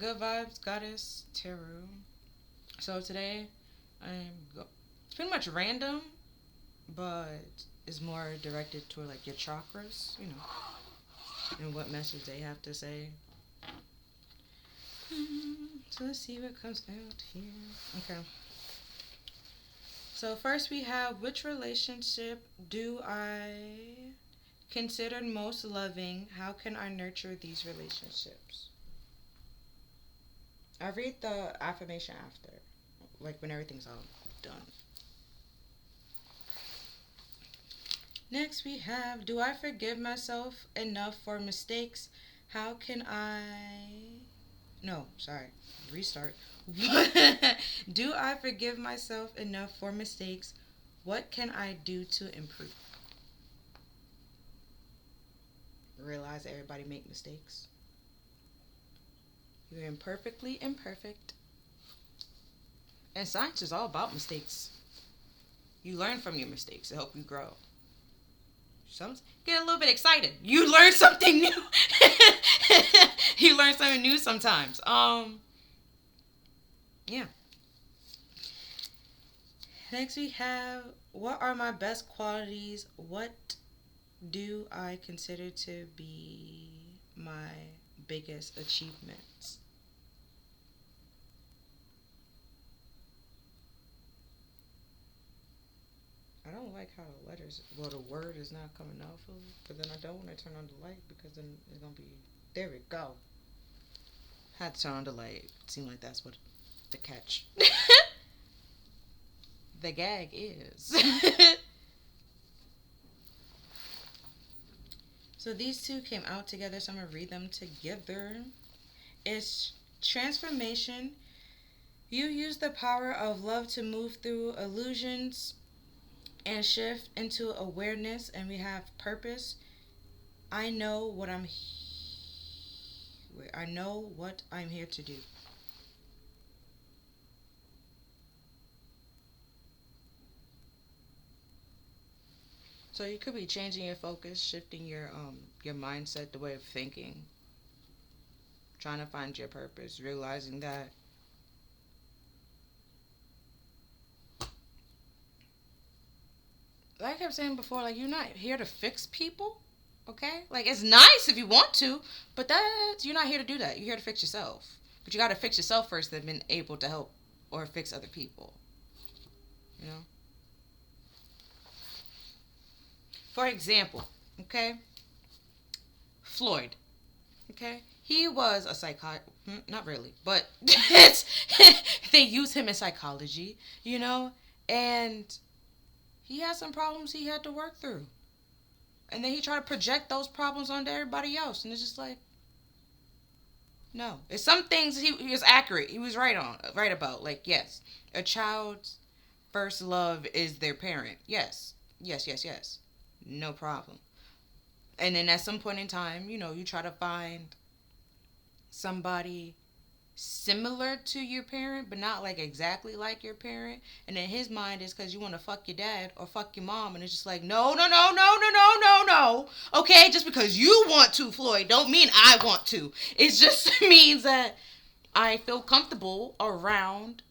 Good Vibes Goddess Tarot. So today, it's pretty much random, but it's more directed toward like your chakras, and what message they have to say. So let's see what comes out here. Okay. So first we have, which relationship do I consider most loving? How can I nurture these relationships? I read the affirmation after, like when everything's all done. Next we have, do I forgive myself enough for mistakes? How can I... No, sorry. Restart. Do I forgive myself enough for mistakes? What can I do to improve? Realize everybody make mistakes. You're imperfectly imperfect. And science is all about mistakes. You learn from your mistakes to help you grow. Get a little bit excited. You learn something new. You learn something new sometimes. Yeah. Next we have, what are my best qualities? What do I consider to be my biggest achievements? I don't like how the word is not coming off of it, but then I don't want to turn on the light because then it's going to be, there we go. Had to turn on the light. It seemed like that's what the catch. The gag is. So these two came out together, so I'm going to read them together. It's transformation. You use the power of love to move through illusions and shift into awareness. And we have purpose. I know what I'm here to do. So you could be changing your focus, shifting your mindset, the way of thinking, trying to find your purpose, realizing that like I kept saying before, like, you're not here to fix people, okay? Like, it's nice if you want to, but you're not here to do that. You're here to fix yourself. But you got to fix yourself first, then been able to help or fix other people, you know? For example, okay, Floyd, okay, he was a not really, but they use him in psychology, and he had some problems he had to work through. And then he tried to project those problems onto everybody else, and it's just like, no. It's some things he was accurate. He was right about. Like, yes, a child's first love is their parent. Yes. Yes, yes, yes. No problem. And then at some point in time, you try to find somebody similar to your parent, but not like exactly like your parent. And then his mind is because you want to fuck your dad or fuck your mom. And it's just like, no, no, no, no, no, no, no, no. Okay, just because you want to, Floyd, don't mean I want to. It just means that I feel comfortable around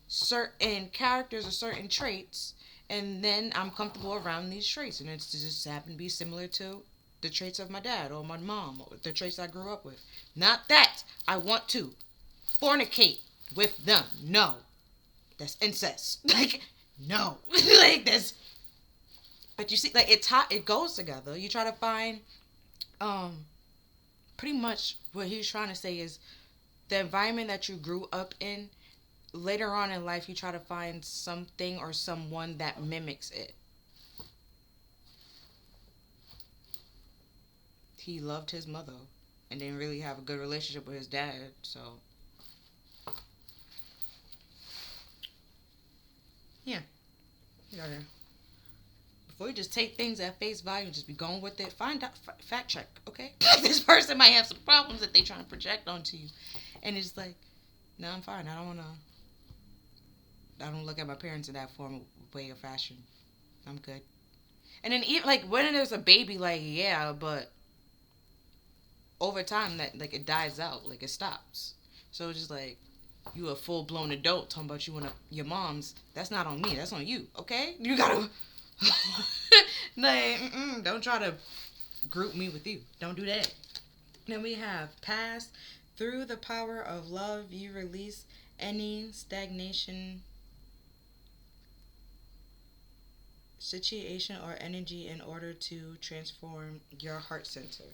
certain characters or certain traits, and then I'm comfortable around these traits, and it's just happen to be similar to the traits of my dad or my mom or the traits I grew up with. Not that I want to fornicate with them. No, that's incest. Like, no. Like, that's, but you see, like, it goes together. You try to find pretty much what he's trying to say is the environment that you grew up in. Later on in life, you try to find something or someone that mimics it. He loved his mother and didn't really have a good relationship with his dad, so yeah. Before you just take things at face value and just be going with it, find out, fact check, okay? This person might have some problems that they trying to project onto you, and it's like, no, I'm fine. I don't look at my parents in that form, way, or fashion. I'm good. And then even like when there's a baby, like, yeah, but over time that, like, it dies out, like, it stops. So it's just like, you a full blown adult talking about you want your mom's. That's not on me. That's on you. Okay, you gotta like, don't try to group me with you. Don't do that. Then we have past. Through the power of love, you release any stagnation, situation, or energy in order to transform your heart center.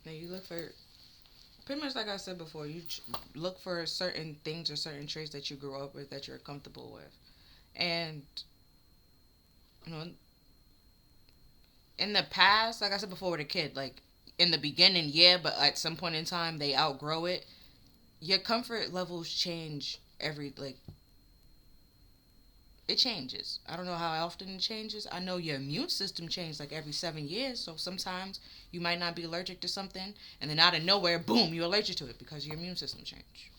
Now you look for, pretty much like I said before, you look for certain things or certain traits that you grew up with that you're comfortable with. And, you know, in the past, like I said before with a kid, like in the beginning, yeah, but at some point in time, they outgrow it. Your comfort levels change like, it changes. I don't know how often it changes. I know your immune system changes like every 7 years. So sometimes you might not be allergic to something, and then out of nowhere, boom, you're allergic to it because your immune system changed.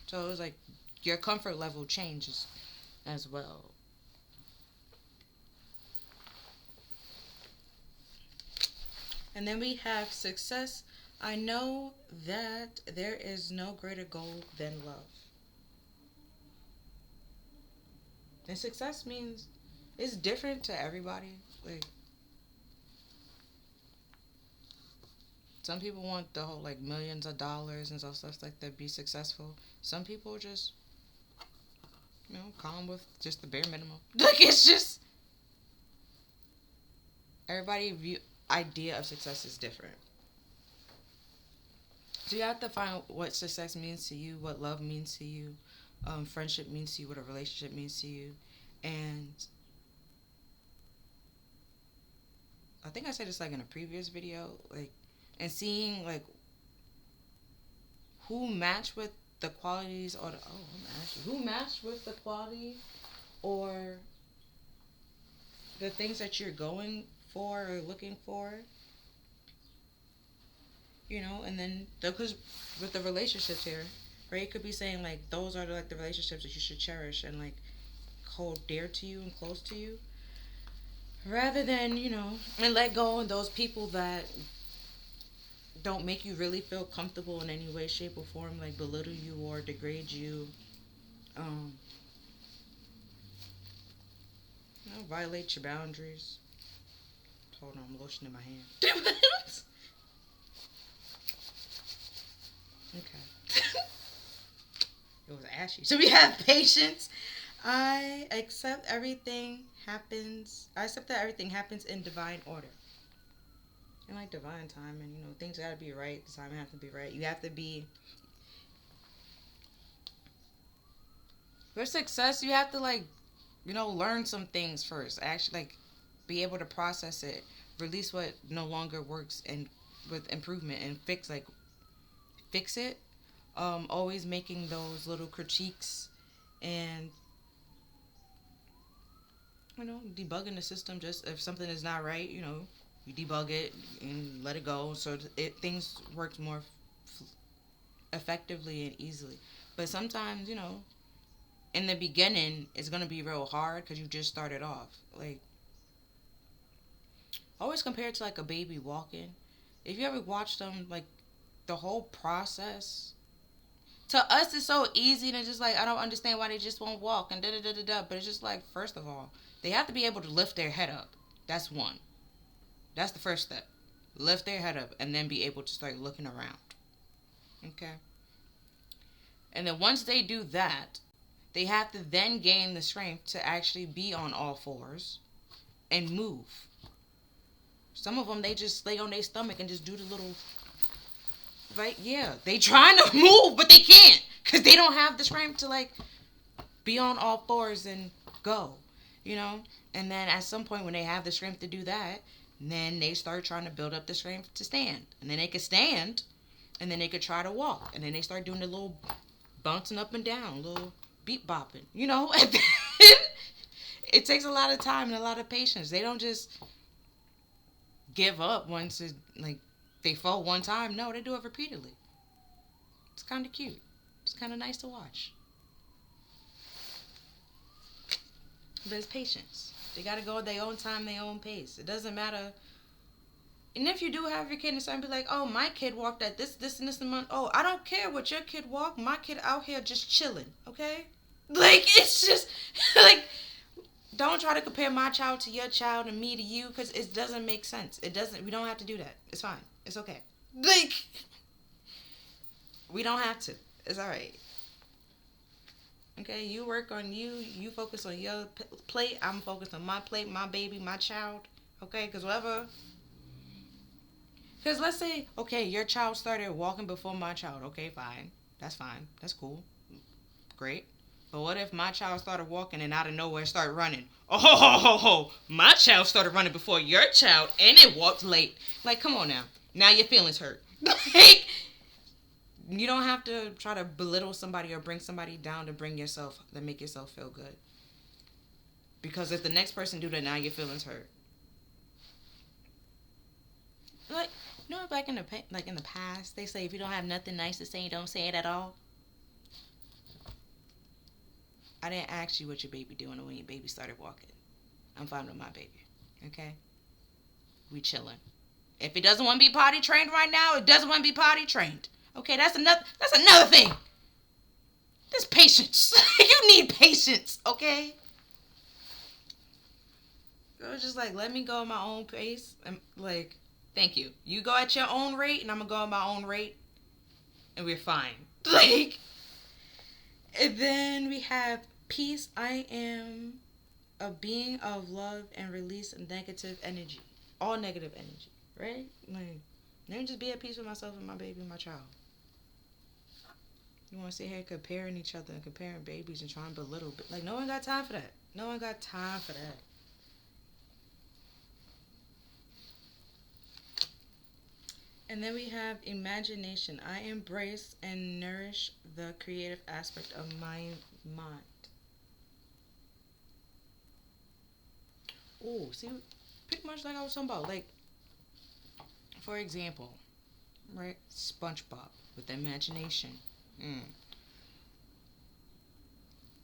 So it's like your comfort level changes as well. And then we have success. I know that there is no greater goal than love. And success means it's different to everybody. Like, some people want the whole like millions of dollars and stuff like that, be successful. Some people just, calm with just the bare minimum. Like, it's just, everybody view idea of success is different. So you have to find what success means to you, what love means to you, friendship means to you, what a relationship means to you. And I think I said this like in a previous video, like, and seeing like who match with the qualities or who match with the quality or the things that you're going for or looking for, and then because with the relationships here, right, it could be saying like those are like the relationships that you should cherish and like hold dear to you and close to you, rather than and let go of those people that don't make you really feel comfortable in any way, shape, or form, like belittle you or degrade you, um, violate your boundaries. Hold on, I'm lotioning my hand. Okay. It was ashy. So we have patience. I accept that everything happens in divine order. In like divine time, and things gotta be right. The time have to be right. You have to be, for success, you have to like, learn some things first. Actually, like, be able to process it, release what no longer works, and with improvement and fix it. Always making those little critiques and debugging the system. Just if something is not right, you debug it and let it go, so things work more effectively and easily. But sometimes, in the beginning, it's gonna be real hard because you just started off. Like, always compare it to like a baby walking. If you ever watch them, like the whole process. To us, it's so easy to just like, I don't understand why they just won't walk and da da da da da. But it's just like, first of all, they have to be able to lift their head up. That's one. That's the first step. Lift their head up and then be able to start looking around. Okay? And then once they do that, they have to then gain the strength to actually be on all fours and move. Some of them, they just lay on their stomach and just do the little, right? Yeah, they trying to move, but they can't because they don't have the strength to like be on all fours and go, And then at some point when they have the strength to do that, then they start trying to build up the strength to stand. And then they could stand, and then they could try to walk. And then they start doing the little bouncing up and down, little beat bopping, And then it takes a lot of time and a lot of patience. They don't just give up once it, like, they fall one time. No, they do it repeatedly. It's kind of cute. It's kind of nice to watch. But it's patience. They gotta go at their own time, their own pace. It doesn't matter. And if you do have your kid and something, be like, oh, my kid walked at this, and this month. Oh, I don't care what your kid walked. My kid out here just chilling, okay? Like, it's just, like, don't try to compare my child to your child and me to you, because it doesn't make sense. It doesn't, we don't have to do that. It's fine. It's okay. Like, we don't have to. It's all right. Okay, you work on you. You focus on your plate. I'm focused on my plate, my baby, my child. Okay, because whatever. Because let's say, okay, your child started walking before my child. Okay, fine. That's fine. That's cool. Great. But what if my child started walking and out of nowhere started running? Oh, my child started running before your child and it walked late. Like, come on now. Now your feelings hurt. Like, you don't have to try to belittle somebody or bring somebody down to make yourself feel good. Because if the next person do that, now your feelings hurt. Like, you know, back in the past, they say if you don't have nothing nice to say, you don't say it at all. I didn't ask you what your baby doing when your baby started walking. I'm fine with my baby. Okay? We chilling. If it doesn't want to be potty trained right now, it doesn't want to be potty trained. Okay, that's another thing. There's patience. You need patience, okay? Girl, just like, let me go at my own pace. And like, thank you. You go at your own rate, and I'm gonna go at my own rate, and we're fine. Like, and then we have peace. I am a being of love and release negative energy. All negative energy, right? Like, let me just be at peace with myself and my baby and my child. You want to sit here comparing each other and comparing babies and trying to belittle. Like, no one got time for that. No one got time for that. And then we have imagination. I embrace and nourish the creative aspect of my mind. Oh, see, pretty much like I was talking about. Like, for example, right? SpongeBob with imagination.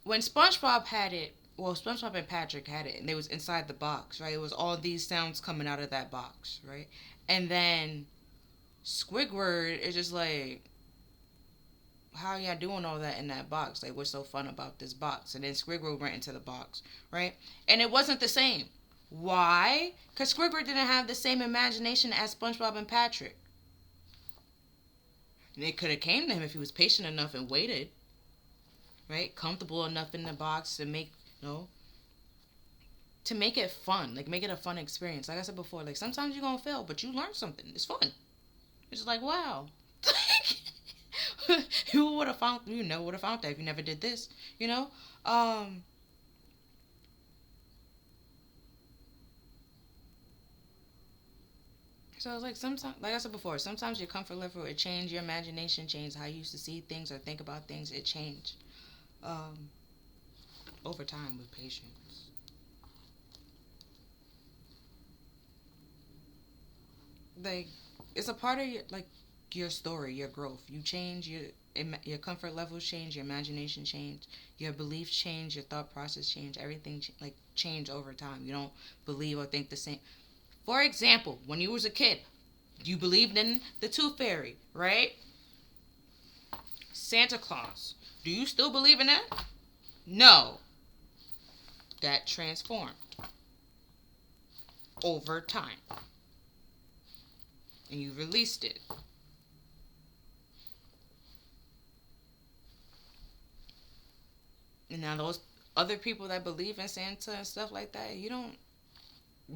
When SpongeBob had it, well, SpongeBob and Patrick had it, and they was inside the box, right? It was all these sounds coming out of that box, right? And then Squidward is just like, how y'all doing all that in that box? Like, what's so fun about this box? And then Squidward went into the box, right? And it wasn't the same. Why? Because Squidward didn't have the same imagination as SpongeBob and Patrick. And it could have came to him if he was patient enough and waited, right? Comfortable enough in the box to make, to make it fun. Like, make it a fun experience. Like I said before, like, sometimes you're going to fail, but you learn something. It's fun. It's just like, wow. You would have found that if you never did this, So it's like sometimes, like I said before, sometimes your comfort level, it change, your imagination change, how you used to see things or think about things, it changed over time with patience. Like, it's a part of your story, your growth. You change, your comfort levels change, your imagination change, your beliefs change, your thought process change, everything change over time. You don't believe or think the same. For example, when you was a kid, you believed in the Tooth Fairy, right? Santa Claus. Do you still believe in that? No. That transformed over time. And you released it. And now those other people that believe in Santa and stuff like that, you don't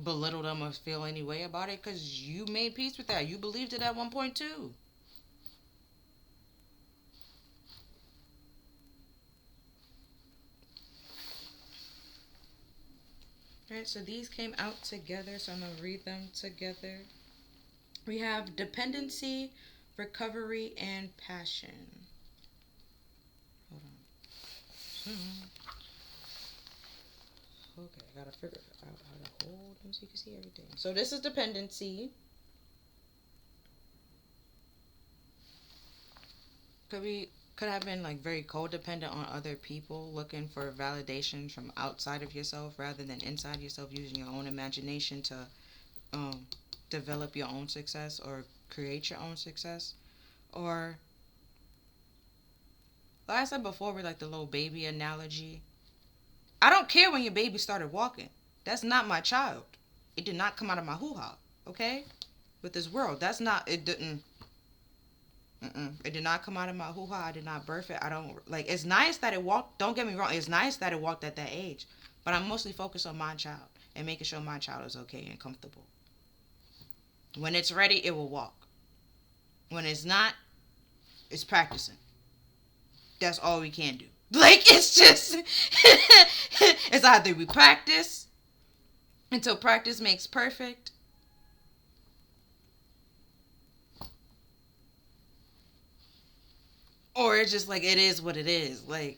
belittle them or feel any way about it because you made peace with that. You believed it at one point too. Alright, so these came out together, so I'm going to read them together. We have dependency, recovery, and passion. Hold on. Okay, I gotta figure out how to hold them so you can see everything. So this is dependency. Could be could have been like very codependent on other people, looking for validation from outside of yourself rather than inside yourself, using your own imagination to um, develop your own success or create your own success. Or, like I said before, with like the little baby analogy, I don't care when your baby started walking. That's not my child. It did not come out of my hoo ha. Okay, with this world, that's not it. Didn't. Mm-mm. It did not come out of my hoo ha. I did not birth it. I don't like. It's nice that it walked. Don't get me wrong. It's nice that it walked at that age, but I'm mostly focused on my child and making sure my child is okay and comfortable. When it's ready, it will walk. When it's not, it's practicing. That's all we can do. Like it's just, it's either we practice until practice makes perfect, or it's just like it is what it is. Like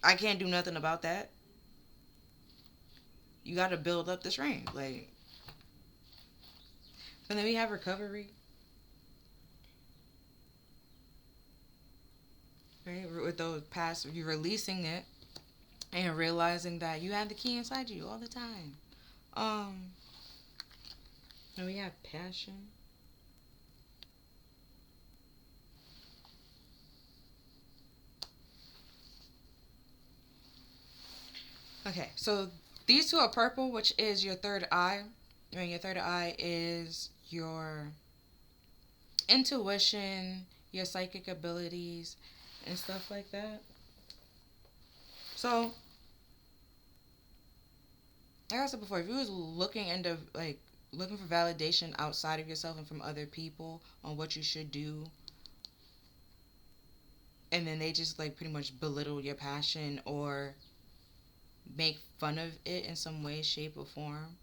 I can't do nothing about that. You got to build up the strength. Like, and then we have recovery, right? With those past, you releasing it and realizing that you have the key inside you all the time. Um, and we have passion. Okay, so these two are purple, which is your third eye. And your third eye is your intuition, your psychic abilities, and stuff like that. So, like I said before, if you was looking into like looking for validation outside of yourself and from other people on what you should do, and then they just like pretty much belittle your passion or make fun of it in some way, shape, or form,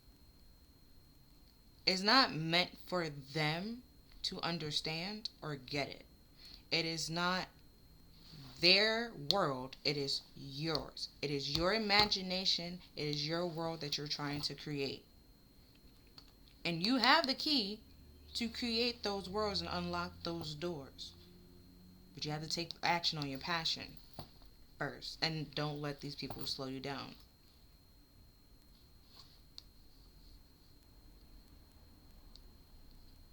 it's not meant for them to understand or get it. It is not their world, it is yours. It is your imagination, it is your world that you're trying to create. And you have the key to create those worlds and unlock those doors. But you have to take action on your passion first. And don't let these people slow you down.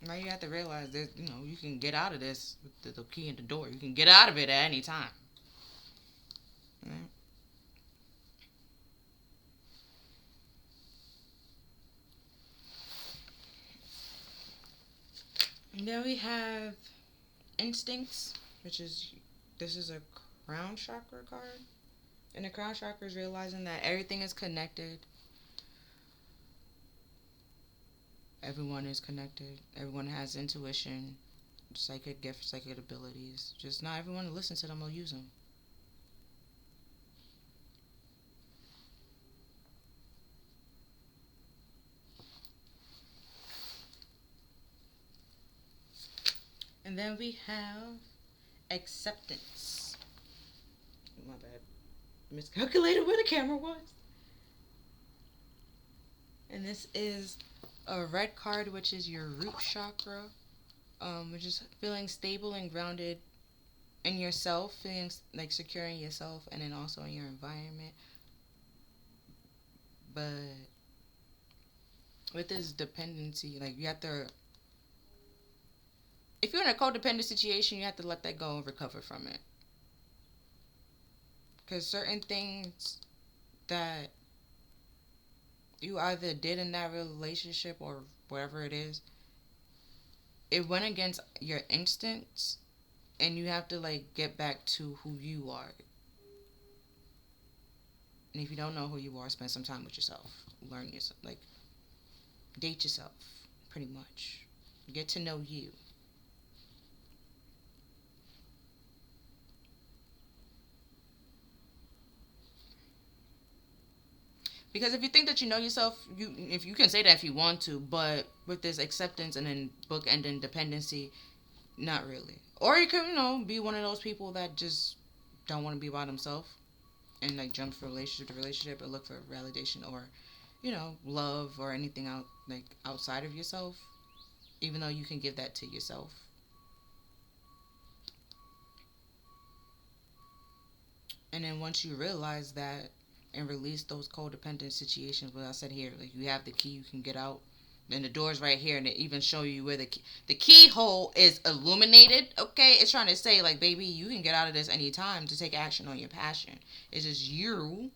Now you have to realize that, you can get out of this with the key in the door. You can get out of it at any time. Right? And then we have instincts, this is a crown chakra card. And the crown chakra is realizing that everything is connected. Everyone is connected. Everyone has intuition, psychic gifts, psychic abilities. Just not everyone listens to them or use them. And then we have acceptance. My bad. Miscalculated where the camera was. And this is a red card, which is your root chakra, which is feeling stable and grounded in yourself, feeling like secure in yourself and then also in your environment. But with this dependency, like you have to, if you're in a codependent situation, you have to let that go and recover from it. Because certain things that you either did in that relationship or whatever it is, it went against your instincts, and you have to like get back to who you are. And if you don't know who you are, spend some time with yourself. Learn yourself, like date yourself, pretty much. Get to know you. Because if you think that you know yourself, if you can say that if you want to, but with this acceptance and then book ending dependency, not really. Or you could, be one of those people that just don't want to be by themselves and like jump from relationship to relationship or look for validation or, love or anything outside of yourself, even though you can give that to yourself. And then once you realize that and release those codependent situations, what I said here, like you have the key, you can get out. And the door's right here, and it even show you where the keyhole is illuminated. Okay, it's trying to say like, baby, you can get out of this anytime to take action on your passion. It's just you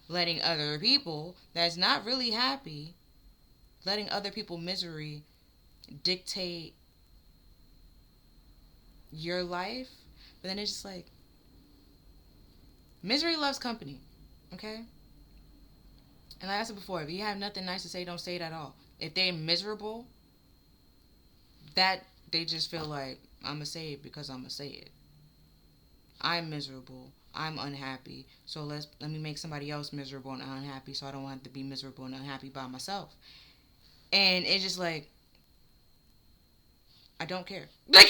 letting other people that's not really happy, letting other people misery dictate your life. But then it's just like, misery loves company. Okay. And like I said before, if you have nothing nice to say, don't say it at all. If they're miserable, that they just feel like, I'm going to say it because I'm going to say it. I'm miserable. I'm unhappy. So let me make somebody else miserable and unhappy so I don't want to be miserable and unhappy by myself. And it's just like, I don't care. Like,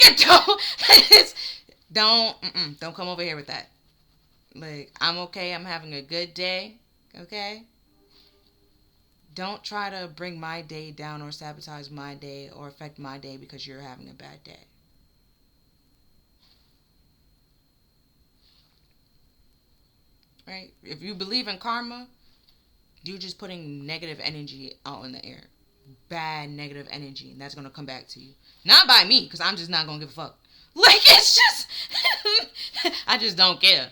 don't come over here with that. Like, I'm okay. I'm having a good day. Okay? Don't try to bring my day down or sabotage my day or affect my day because you're having a bad day. Right? If you believe in karma, you're just putting negative energy out in the air. Bad negative energy. And that's going to come back to you. Not by me, because I'm just not going to give a fuck. Like, it's just... I just don't care.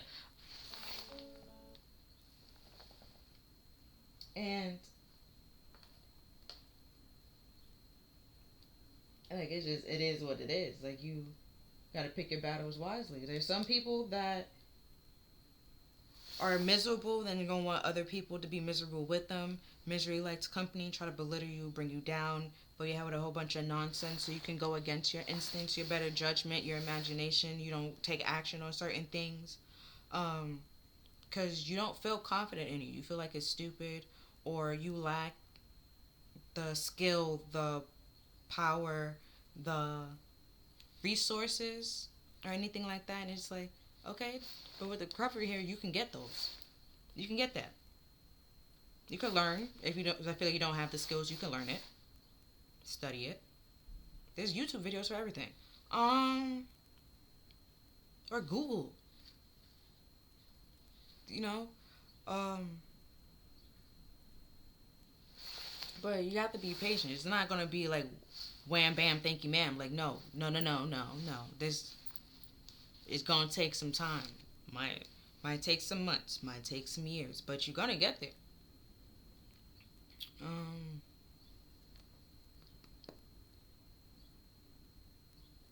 And... like, it is what it is. Like, you gotta pick your battles wisely. There's some people that are miserable, then you're gonna want other people to be miserable with them. Misery likes company, try to belittle you, bring you down, but you have a whole bunch of nonsense, so you can go against your instincts, your better judgment, your imagination. You don't take action on certain things, because you don't feel confident in it. You feel like it's stupid, or you lack the skill, the power, the resources, or anything like that. And it's like, okay, but with the recovery here, you can get those. You can get that. You can learn. If you don't, I feel like you don't have the skills, you can learn it. Study it. There's YouTube videos for everything. Or Google. You know, but you have to be patient. It's not gonna be like wham bam thank you ma'am. Like, no. This is gonna take some time. Might take some months, might take some years, but you're gonna get there.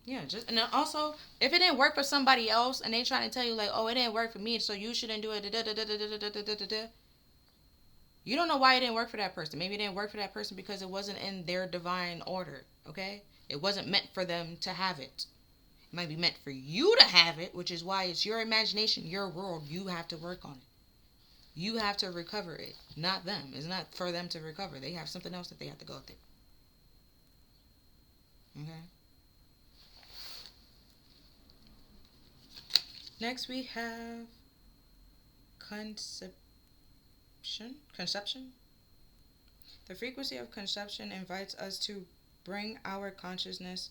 Yeah, just, and then also, if it didn't work for somebody else and they trying to tell you like, oh, it didn't work for me, so you shouldn't do it, you don't know why it didn't work for that person. Maybe it didn't work for that person because it wasn't in their divine order, okay? It wasn't meant for them to have it. It might be meant for you to have it, which is why it's your imagination, your world. You have to work on it. You have to recover it, not them. It's not for them to recover. They have something else that they have to go through. Okay? Next we have conception. The frequency of conception invites us to bring our consciousness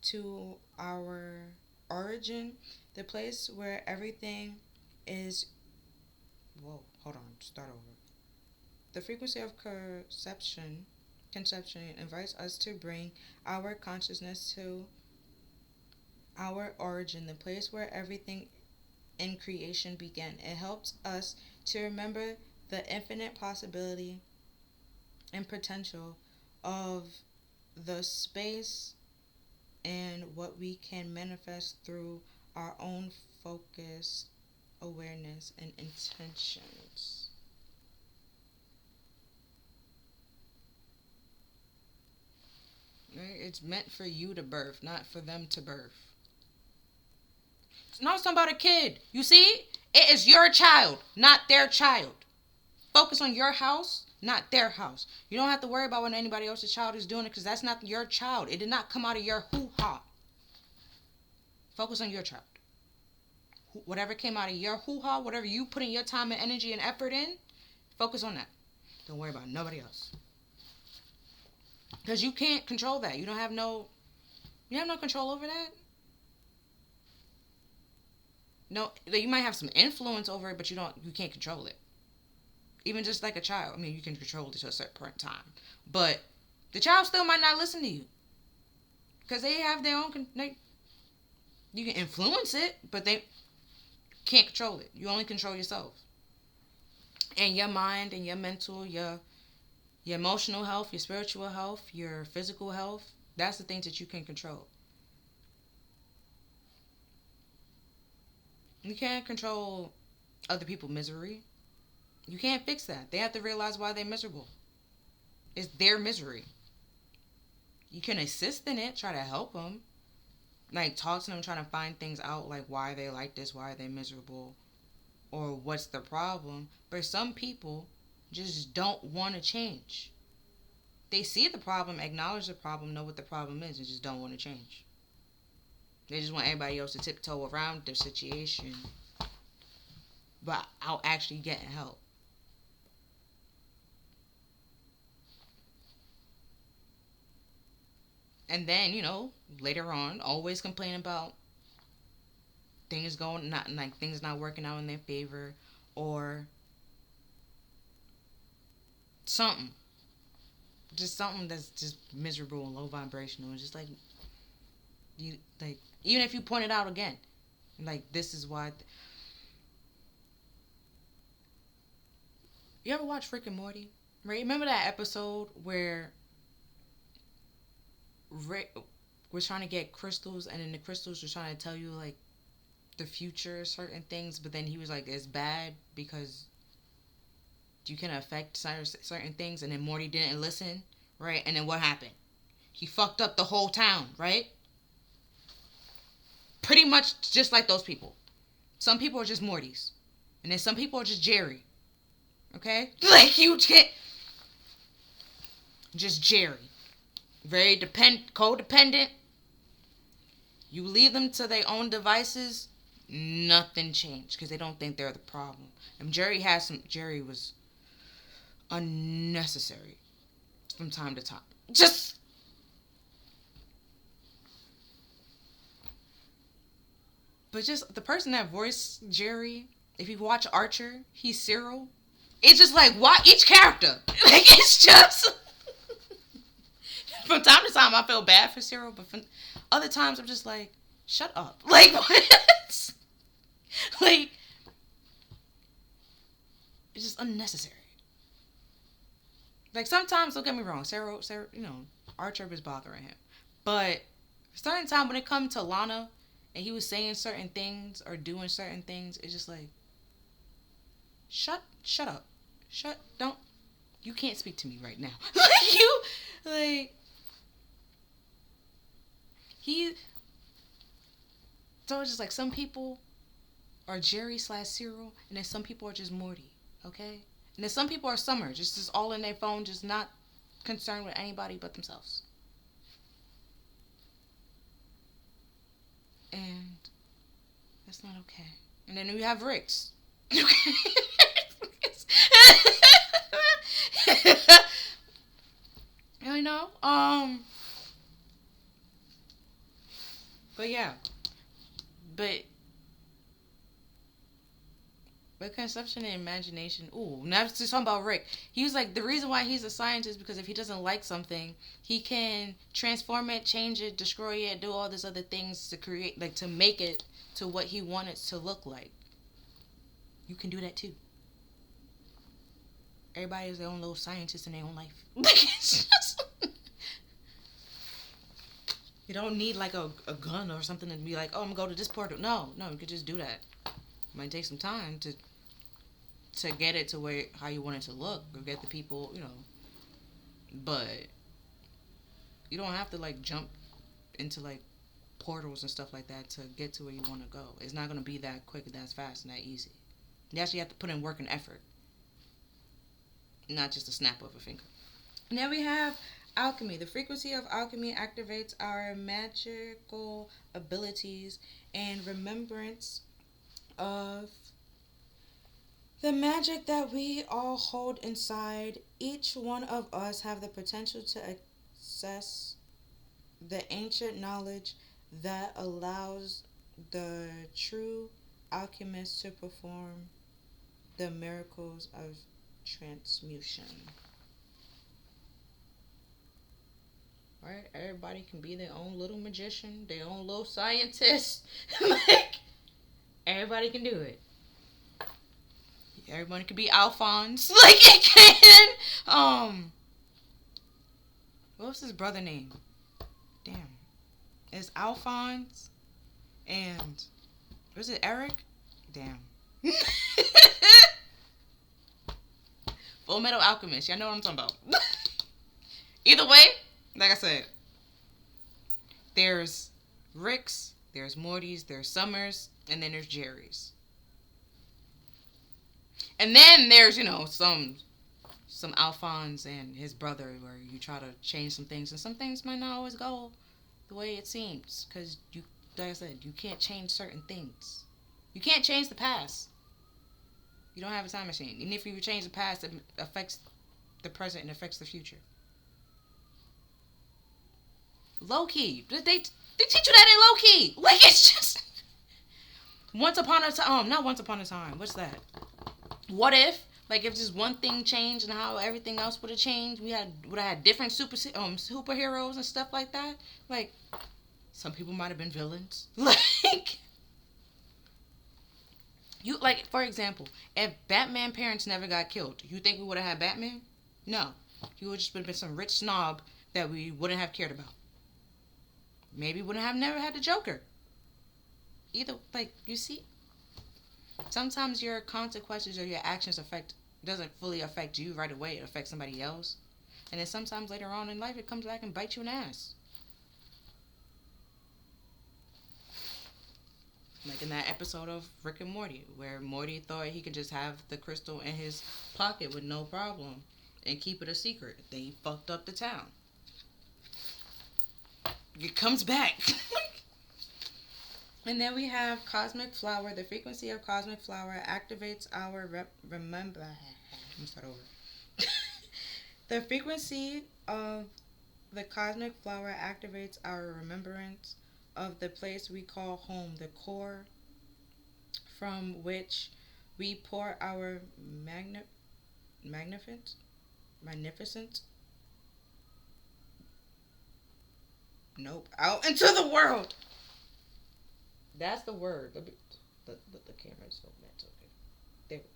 to our origin, the place where everything is... Whoa, hold on, start over. The frequency of conception invites us to bring our consciousness to our origin, the place where everything in creation began. It helps us to remember the infinite possibility and potential of the space and what we can manifest through our own focus, awareness, and intentions. Right? It's meant for you to birth, not for them to birth. No, it's not about a kid. You see? It is your child, not their child. Focus on your house, not their house. You don't have to worry about what anybody else's child is doing because that's not your child. It did not come out of your hoo-ha. Focus on your child. Whatever came out of your hoo-ha, whatever you put in your time and energy and effort in, focus on that. Don't worry about nobody else. Because you can't control that. You have no control over that. No, like, you might have some influence over it, but you can't control it. Even just like a child, I mean, you can control it to a certain point in time, but the child still might not listen to you because they have their own. You can influence it, but they can't control it. You only control yourself and your mind and your mental, your emotional health, your spiritual health, your physical health. That's the things that you can control. You can't control other people's misery. You can't fix that. They have to realize why they're miserable. It's their misery. You can assist in it, try to help them. Like, talk to them, try to find things out, like why they like this, why they're miserable, or what's the problem. But some people just don't want to change. They see the problem, acknowledge the problem, know what the problem is, and just don't want to change. They just want everybody else to tiptoe around their situation without actually getting help. And then, later on, always complain about things not working out in their favor, or something. Just something that's just miserable and low vibrational. Just like you like even if you point it out again, like, this is why. You ever watch Rick and Morty? Right? Remember that episode where Rick was trying to get crystals, and then the crystals were trying to tell you, like, the future, certain things, but then he was like, it's bad because you can affect certain things, and then Morty didn't listen, right? And then what happened? He fucked up the whole town, right? Pretty much just like those people. Some people are just Mortys, and then some people are just Jerry, okay? Like, you can't. Just Jerry. Very codependent. You leave them to their own devices, nothing changed because they don't think they're the problem. And Jerry was unnecessary from time to time. But just the person that voiced Jerry, if you watch Archer, he's Cyril. It's just like, why each character? Like, it's just. From time to time, I feel bad for Cyril, but from other times, I'm just like, shut up. Like, what? Like, it's just unnecessary. Like, sometimes, don't get me wrong, Sarah, Archer was bothering him. But certain time when it comes to Lana, and he was saying certain things or doing certain things, it's just like, shut up. You can't speak to me right now. So it's just like, some people are Jerry/Cyril, and then some people are just Morty, okay? And then some people are Summer, just all in their phone, just not concerned with anybody but themselves. And that's not okay. And then we have Ricks. Okay? But yeah. But conception and imagination. Ooh, now just talking about Rick. He was like, the reason why he's a scientist, because if he doesn't like something, he can transform it, change it, destroy it, do all these other things to create, like, to make it to what he wanted to look like. You can do that too. Everybody is their own little scientist in their own life. It's just. You don't need like a gun or something to be like, oh, I'm gonna go to this portal. No, you could just do that. It might take some time to get it to where how you want it to look, or get the people, but you don't have to like jump into like portals and stuff like that to get to where you want to go. It's not gonna be that quick, that fast, and that easy. You actually have to put in work and effort, not just a snap of a finger. Now we have alchemy. The frequency of alchemy activates our magical abilities and remembrance of the magic that we all hold inside. Each one of us have the potential to access the ancient knowledge that allows the true alchemists to perform the miracles of transmutation. Right? Everybody can be their own little magician, their own little scientist. Like, everybody can do it. Everybody can be Alphonse. Like, it can. What was his brother name? Damn. It's Alphonse and was it Eric? Damn. Full Metal Alchemist. Y'all know what I'm talking about. Either way, like I said, there's Rick's, there's Morty's, there's Summers, and then there's Jerry's. And then there's, some Alphonse and his brother where you try to change some things, and some things might not always go the way it seems, because you, like I said, you can't change certain things. You can't change the past. You don't have a time machine. And if you change the past, it affects the present and affects the future. Low key. They teach you that in low key. Like, it's just once upon a time. Not once upon a time. What's that? What if? Like, if just one thing changed and how everything else would have changed, would have had different superheroes and stuff like that. Like, some people might have been villains. Like, for example, if Batman parents never got killed, you think we would have had Batman? No. He would just been some rich snob that we wouldn't have cared about. Maybe wouldn't have never had the Joker. Either, like, you see, sometimes your consequences or your actions doesn't fully affect you right away. It affects somebody else. And then sometimes later on in life, it comes back and bites you in the ass. Like in that episode of Rick and Morty, where Morty thought he could just have the crystal in his pocket with no problem and keep it a secret. Then he fucked up the town. It comes back. And then we have Cosmic Flower. The frequency of Cosmic Flower activates our remember. Let me start over. The frequency of the Cosmic Flower activates our remembrance of the place we call home, the core from which we pour our magnificent out into the world. That's the word. The camera is so bad. Okay. There we go.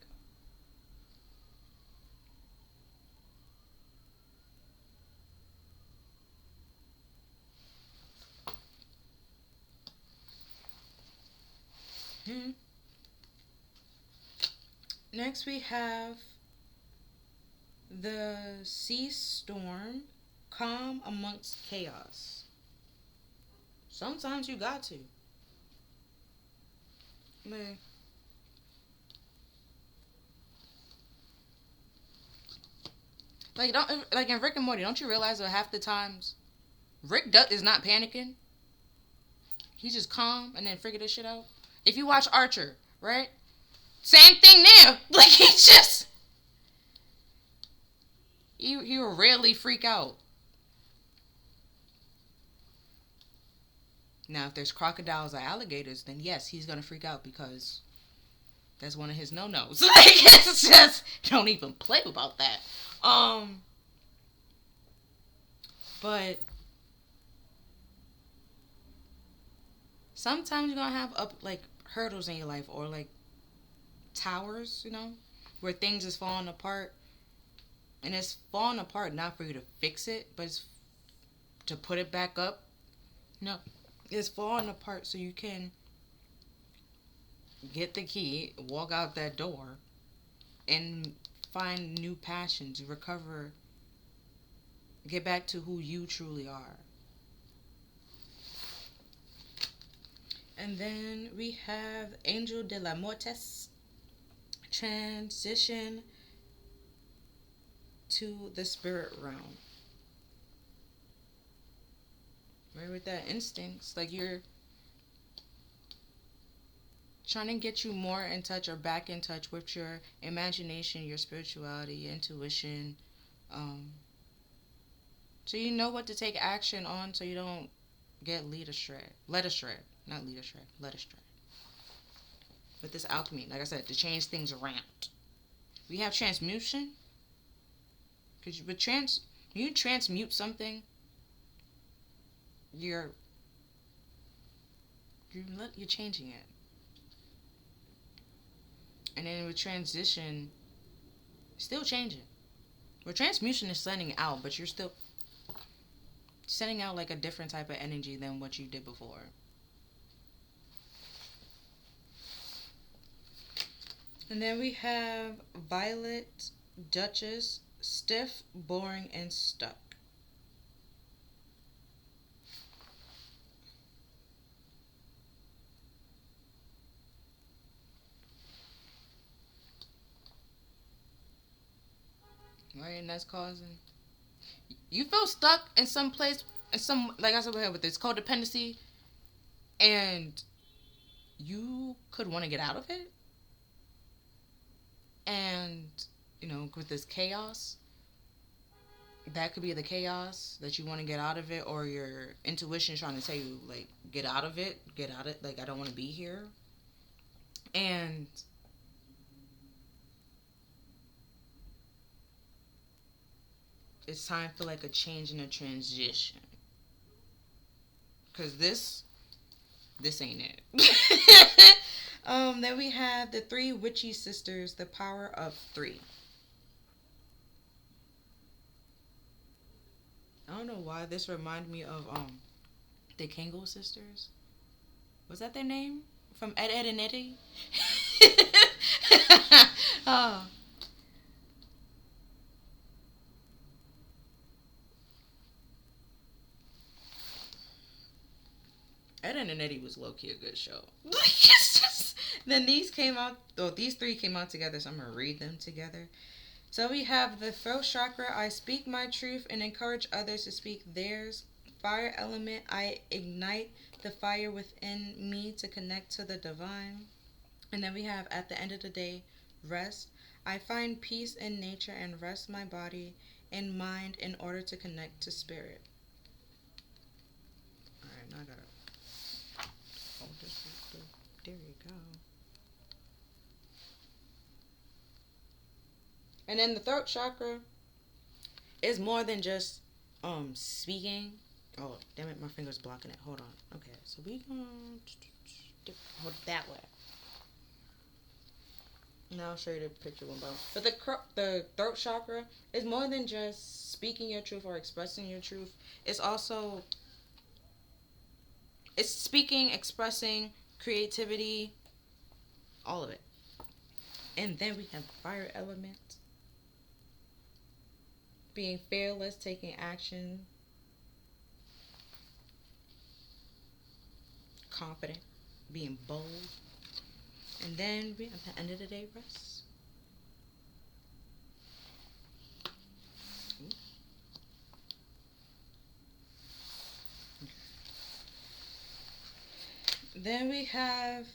Next we have the sea storm, calm amongst chaos. Sometimes you got to. Like in Rick and Morty, don't you realize that half the times Rick is not panicking? He's just calm and then figure this shit out. If you watch Archer, right? Same thing there. Like, he's just he will rarely freak out. Now, if there's crocodiles or alligators, then yes, he's gonna freak out because that's one of his no-nos. Like, it's just, don't even play about that. But sometimes you're gonna have hurdles in your life, or like towers, where things is falling apart, and it's falling apart not for you to fix it, but it's to put it back up. No. It's falling apart so you can get the key, walk out that door, and find new passions, recover, get back to who you truly are. And then we have Angel de la Mortes, transition to the spirit realm. Right, with that instincts, like you're trying to get you more in touch or back in touch with your imagination, your spirituality, your intuition, so you know what to take action on, so you don't get led astray. with this alchemy, like I said, to change things around. We have transmutation. Because when you transmute something, you're changing it. And then with transition, still changing. With transmutation is sending out, but you're still sending out like a different type of energy than what you did before. And then we have Violet, Duchess, stiff, boring, and stuck. Right, and that's causing you feel stuck in some place, in some, like I said with this codependency, and you could want to get out of it. And with this chaos, that could be the chaos that you want to get out of it, or your intuition trying to tell you like get out of it, like I don't want to be here. And it's time for like a change and a transition, because this ain't it. Then we have the three witchy sisters, the power of three. I don't know why this reminded me of the Kangle sisters. Was that their name? From Ed, Ed and Eddie? Oh. Ed and Eddie was low-key a good show. Then these three came out together, so I'm going to read them together. So we have the throat chakra, I speak my truth and encourage others to speak theirs. Fire element, I ignite the fire within me to connect to the divine. And then we have, at the end of the day, rest. I find peace in nature and rest my body and mind in order to connect to spirit. Alright, now I gotta hold this. There you go. And then the throat chakra is more than just speaking. Oh, damn it, my finger's blocking it. Hold on. Okay, so we gonna hold it that way. Now I'll show you the picture one by one. But the throat chakra is more than just speaking your truth or expressing your truth. It's also speaking, expressing, creativity, all of it. And then we have fire element. Being fearless, taking action, confident, being bold. And then we, at the end of the day, rest. Then we have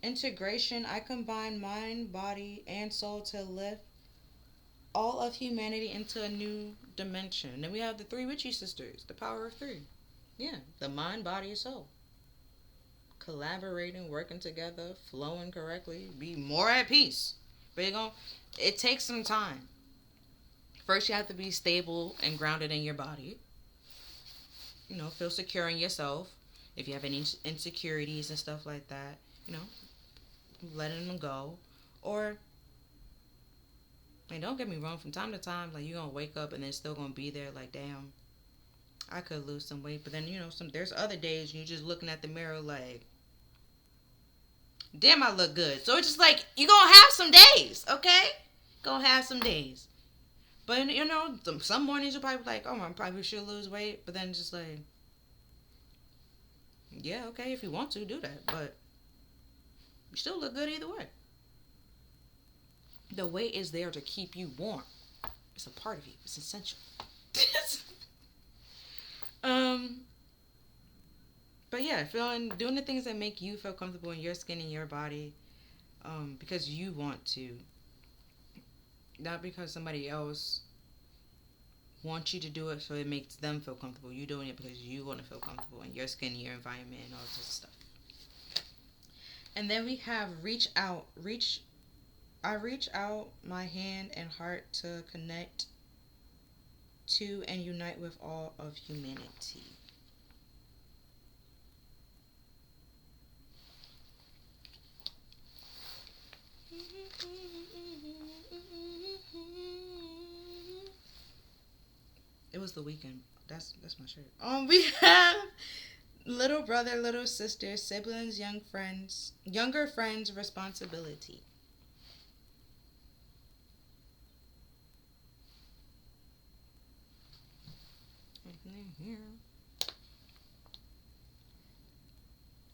integration. I combine mind, body, and soul to lift all of humanity into a new dimension. And then we have the three witchy sisters, the power of three. Yeah, the mind, body, and soul. Collaborating, working together, flowing correctly, be more at peace. But it takes some time. First, you have to be stable and grounded in your body. Feel secure in yourself. If you have any insecurities and stuff like that, letting them go. Or, don't get me wrong, from time to time, like, you're going to wake up and it's still going to be there, like, damn, I could lose some weight. But then, there's other days you're just looking at the mirror like, damn, I look good. So it's just like, you're going to have some days, okay? Going to have some days. But, some mornings you'll probably be like, oh, I probably should lose weight. But then just like, yeah, okay, if you want to, do that. But you still look good either way. The weight is there to keep you warm. It's a part of you. It's essential. But yeah, doing the things that make you feel comfortable in your skin and your body, because you want to, not because somebody else wants you to do it so it makes them feel comfortable. You're doing it because you want to feel comfortable in your skin, your environment, and all this stuff. And then we have reach out. I reach out my hand and heart to connect to and unite with all of humanity. It was the weekend. That's my shirt. We have little brother, little sister, siblings, younger friends, responsibility. Here.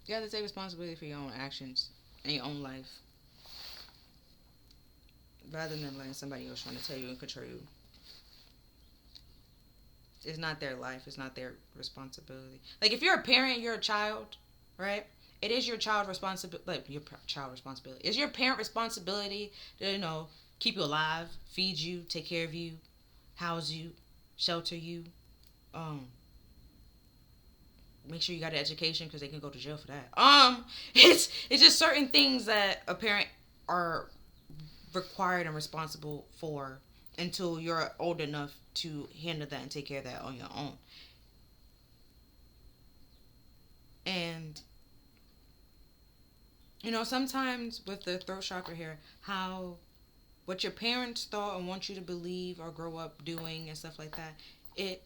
You have to take responsibility for your own actions and your own life, rather than letting somebody else trying to tell you and control you. It's not their life. It's not their responsibility. Like, if you're a parent, you're a child, right? It is your child responsibility. Like, your child responsibility. It's your parent responsibility to, keep you alive, feed you, take care of you, house you, shelter you, make sure you got an education, because they can go to jail for that. It's just certain things that a parent are required and responsible for until you're old enough to handle that and take care of that on your own. And sometimes with the throat chakra here, what your parents thought and want you to believe or grow up doing and stuff like that, it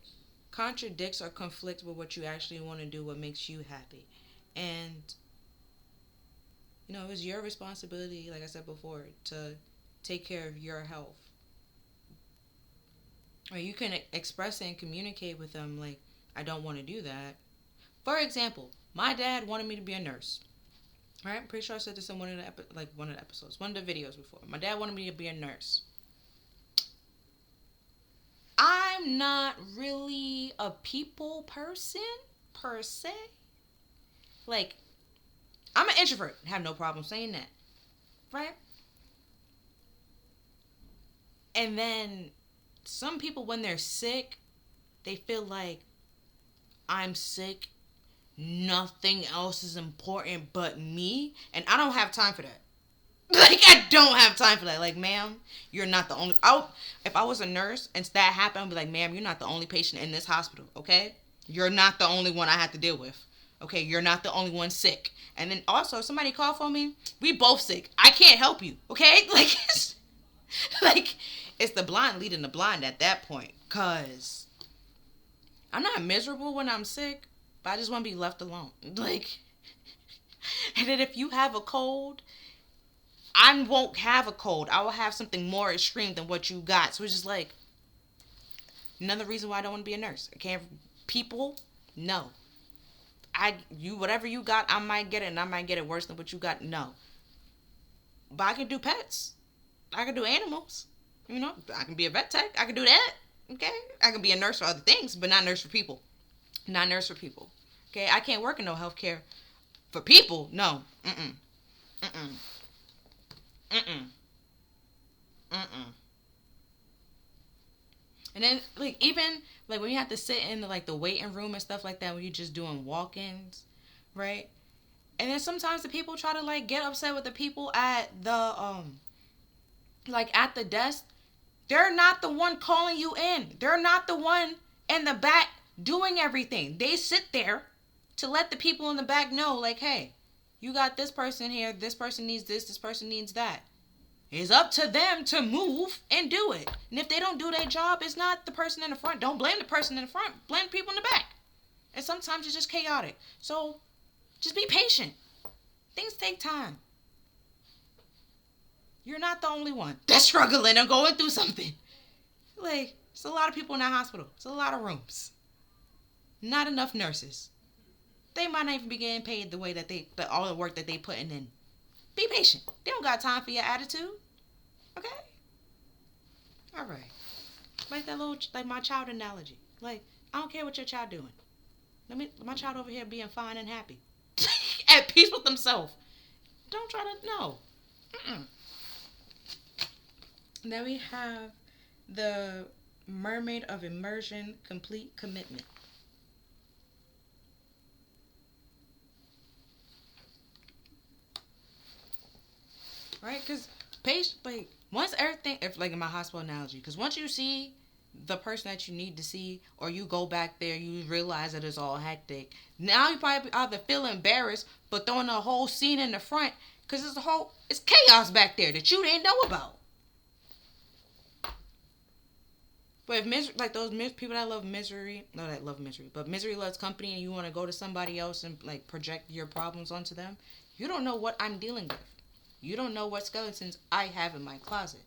contradicts or conflicts with what you actually want to do, what makes you happy. And it's your responsibility, like I said before, to take care of your health. Or you can express and communicate with them, like, I don't want to do that. For example, my dad wanted me to be a nurse. Right? I'm pretty sure I said this in one of the episodes, one of the videos before. My dad wanted me to be a nurse. I'm not really a people person, per se. Like, I'm an introvert. I have no problem saying that. Right? And then some people, when they're sick, they feel like, I'm sick, nothing else is important but me, and I don't have time for that. Like, I don't have time for that. Like, ma'am, you're not the only... if I was a nurse and that happened, I'd be like, ma'am, you're not the only patient in this hospital, okay? You're not the only one I have to deal with, okay? You're not the only one sick. And then also, if somebody called for me, we both sick. I can't help you, okay? Like, it's the blind leading the blind at that point. Because I'm not miserable when I'm sick, but I just want to be left alone. Like, and then if you have a cold, I won't have a cold. I will have something more extreme than what you got. So it's just like, another reason why I don't want to be a nurse. I can't... People, no. Whatever you got, I might get it, and I might get it worse than what you got. No. But I can do pets. I can do animals. I can be a vet tech. I can do that. Okay? I can be a nurse for other things, but not nurse for people. Not nurse for people. Okay? I can't work in no healthcare for people. No. Mm-mm. Mm-mm. Mm-mm. Mm-mm. And then, like, even, like, when you have to sit in the waiting room and stuff like that, when you're just doing walk-ins, right? And then sometimes the people try to, like, get upset with the people at the, at the desk. They're not the one calling you in. They're not the one in the back doing everything. They sit there to let the people in the back know, like, hey, you got this person here, this person needs this person needs that. It's up to them to move and do it. And if they don't do their job, it's not the person in the front. Don't blame the person in the front. Blame the people in the back. And sometimes it's just chaotic. So just be patient. Things take time. You're not the only one that's struggling and going through something. Like, it's a lot of people in that hospital. It's a lot of rooms. Not enough nurses. They might not even be getting paid the way that all the work that they putting in. Be patient. They don't got time for your attitude. Okay? All right. Like my child analogy. Like, I don't care what your child doing. My child over here being fine and happy. At peace with themselves. Don't try to, no. Mm-mm. Then we have the Mermaid of Immersion, Complete Commitment. right? Because like once everything, if like in my hospital analogy, because once you see the person that you need to see, or you go back there, you realize that it's all hectic. Now you probably either feel embarrassed, but throwing a whole scene in the front because it's chaos back there that you didn't know about. But if like those people that love misery, no, that love misery, but misery loves company, and you want to go to somebody else and like project your problems onto them, you don't know what I'm dealing with. You don't know what skeletons I have in my closet.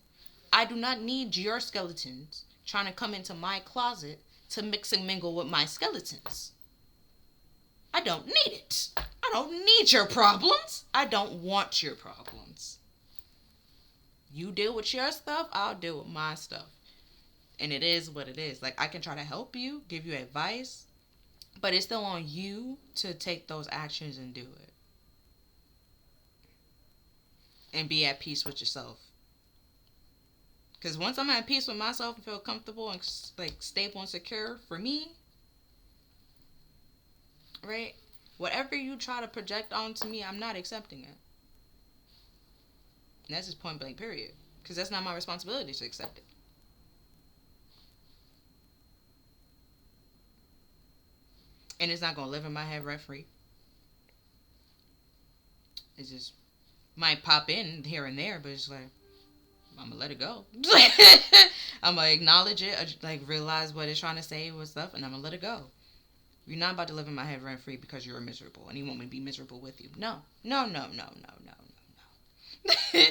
I do not need your skeletons trying to come into my closet to mix and mingle with my skeletons. I don't need it. I don't need your problems. I don't want your problems. You deal with your stuff, I'll deal with my stuff. And it is what it is. Like, I can try to help you, give you advice, but it's still on you to take those actions and do it. And be at peace with yourself. Because once I'm at peace with myself and feel comfortable and like stable and secure for me, right? Whatever you try to project onto me, I'm not accepting it. And that's just point blank period. Because that's not my responsibility to accept it. And it's not going to live in my head rent free. It just might pop in here and there, but it's like, I'm going to let it go. I'm going to acknowledge it, like realize what it's trying to say with stuff, and I'm going to let it go. You're not about to live in my head rent free because you're miserable and you want me to be miserable with you. No. No, no, no, no, no, no, no.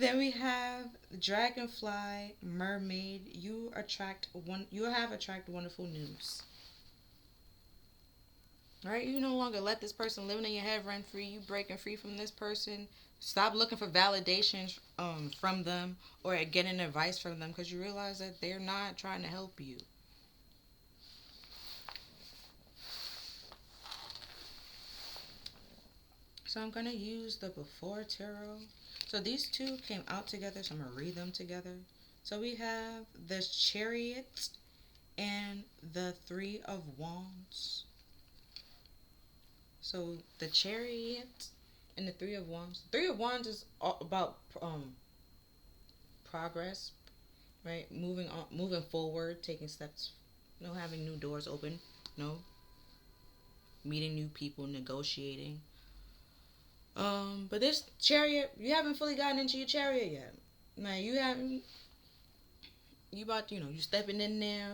Then we have dragonfly, mermaid. You have attract wonderful news. Right? You no longer let this person living in your head rent free. You breaking free from this person. Stop looking for validations from them or getting advice from them because you realize that they're not trying to help you. So I'm going to use the Before Tarot. So these two came out together, so I'm going to read them together. So we have the Chariot and the Three of Wands. So the Chariot and the Three of Wands. Three of Wands is all about progress, right? Moving forward, taking steps, having new doors open, meeting new people, negotiating. But this Chariot, you haven't fully gotten into your Chariot yet. Now you haven't. You about, you stepping in there.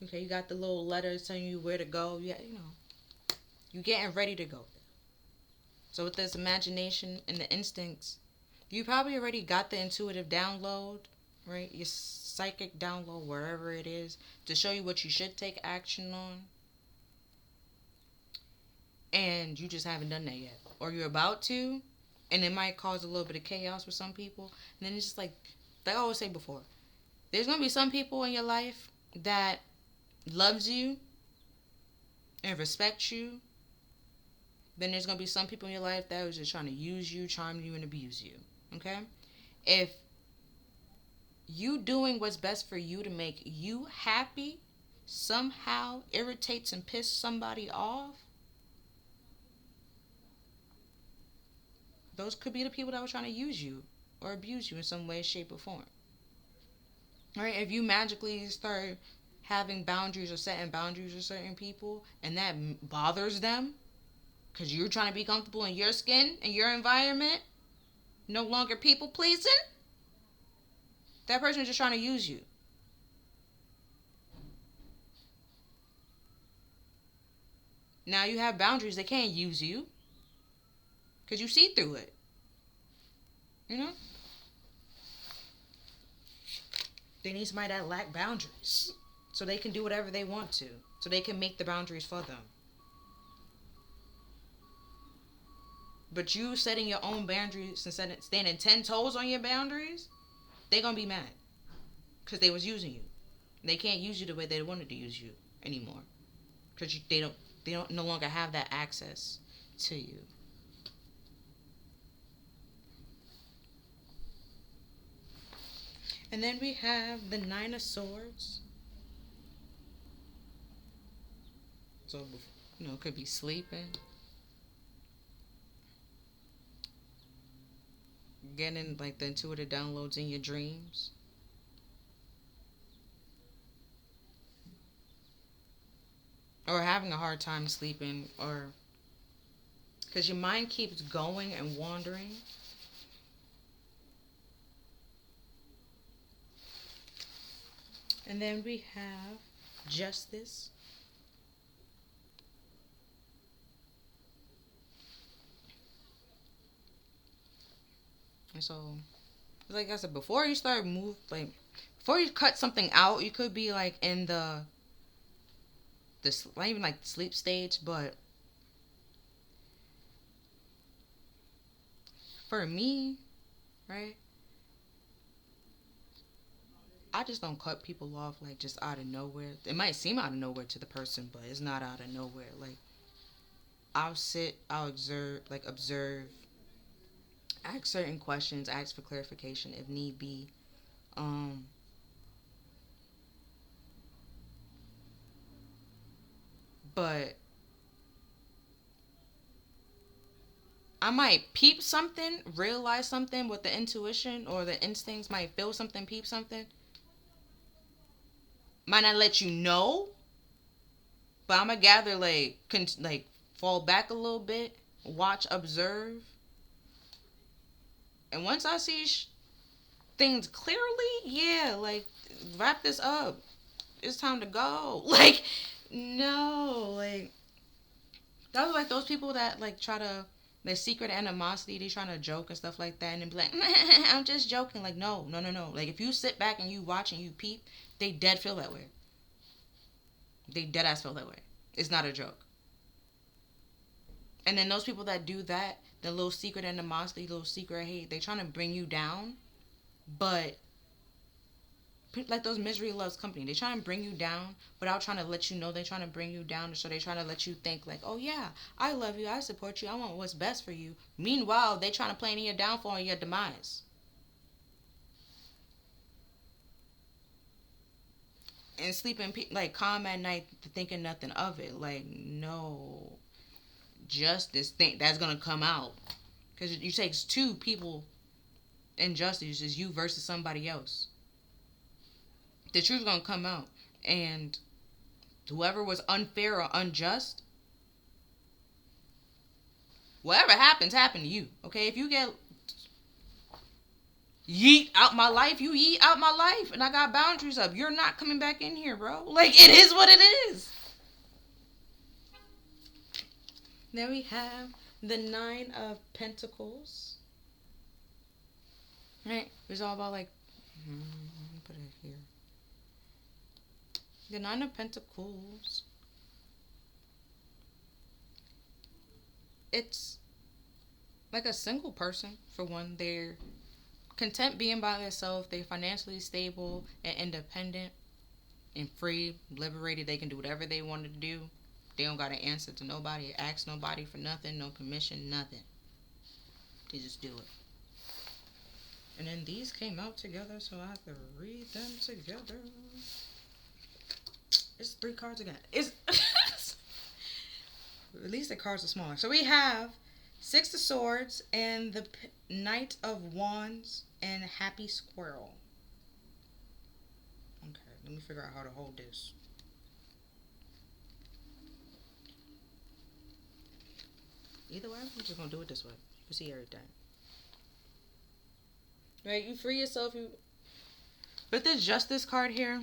Okay, you got the little letters telling you where to go. Yeah, you getting ready to go. So with this imagination and the instincts, you probably already got the intuitive download, right? Your psychic download, wherever it is, to show you what you should take action on. And you just haven't done that yet. Or you're about to, and it might cause a little bit of chaos for some people. And then it's just like I always say before, there's going to be some people in your life that loves you and respects you. Then there's going to be some people in your life that was just trying to use you, charm you, and abuse you. Okay? If you doing what's best for you to make you happy somehow irritates and pisses somebody off, those could be the people that were trying to use you or abuse you in some way, shape, or form. Alright, if you magically start having boundaries or setting boundaries with certain people and that bothers them because you're trying to be comfortable in your skin and your environment, no longer people pleasing, that person is just trying to use you. Now you have boundaries, they can't use you because you see through it. They need somebody that lack boundaries so they can do whatever they want to, so they can make the boundaries for them. But you setting your own boundaries and standing 10 toes on your boundaries, they're going to be mad because they was using you. They can't use you the way they wanted to use you anymore because they don't no longer have that access to you. And then we have the Nine of Swords. So, it could be sleeping. getting like the intuitive downloads in your dreams. Or having a hard time sleeping, or because your mind keeps going and wandering. And then we have justice. And so, like I said, before you start before you cut something out, you could be like in the not even like sleep stage, but for me, right? I just don't cut people off like just out of nowhere. It might seem out of nowhere to the person, but it's not out of nowhere. Like I'll observe, ask certain questions, ask for clarification if need be. Um, but I might peep something, realize something with the intuition or the instincts, might feel something, peep something. Might not let you know, but I'm gonna gather like fall back a little bit, watch, observe, and once I see things clearly, yeah, like wrap this up. It's time to go. Like, no, like that was like those people that like try to their secret animosity. They trying to joke and stuff like that, and then be like, "I'm just joking." Like, no, no, no, no. Like, if you sit back and you watch and you peep, they dead feel that way. They dead ass feel that way. It's not a joke. And then those people that do that, the little secret animosity, little secret hate, they trying to bring you down, but like those misery loves company. They try to bring you down without trying to let you know they're trying to bring you down. So they trying to let you think like, oh yeah, I love you, I support you, I want what's best for you. Meanwhile, they trying to plan in your downfall and your demise. And sleeping like calm at night, thinking nothing of it. Like no, justice think that's gonna come out because it takes two people in justice. Is you versus somebody else. The truth's gonna come out, and whoever was unfair or unjust, whatever happens, happened to you. Okay, if you get yeet out my life, you yeet out my life, and I got boundaries up. You're not coming back in here, bro. Like it is what it is. Then we have the Nine of Pentacles. Right, it's all about like. Put it here. The Nine of Pentacles. It's like a single person, for one. They're content being by themselves. They're financially stable and independent and free, liberated. They can do whatever they want to do. They don't got to answer to nobody, ask nobody for nothing, no commission, nothing. They just do it. And then these came out together, so I have to read them together. It's 3 cards again. It's at least the cards are smaller. So we have 6 of Swords and the Knight of Wands and Happy Squirrel. Okay, let me figure out how to hold this. Either way, I'm just gonna do it this way. You see everything. Right, you free yourself. With this Justice card here,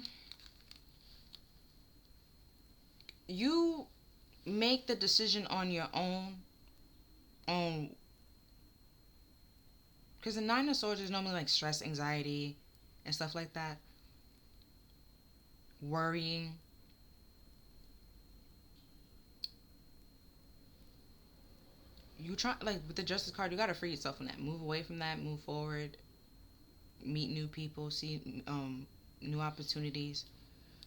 you make the decision on your own. Because the Nine of Swords is normally like stress, anxiety, and stuff like that. Worrying. You try, like with the Justice card, you gotta free yourself from that. Move away from that. Move forward. Meet new people. See new opportunities.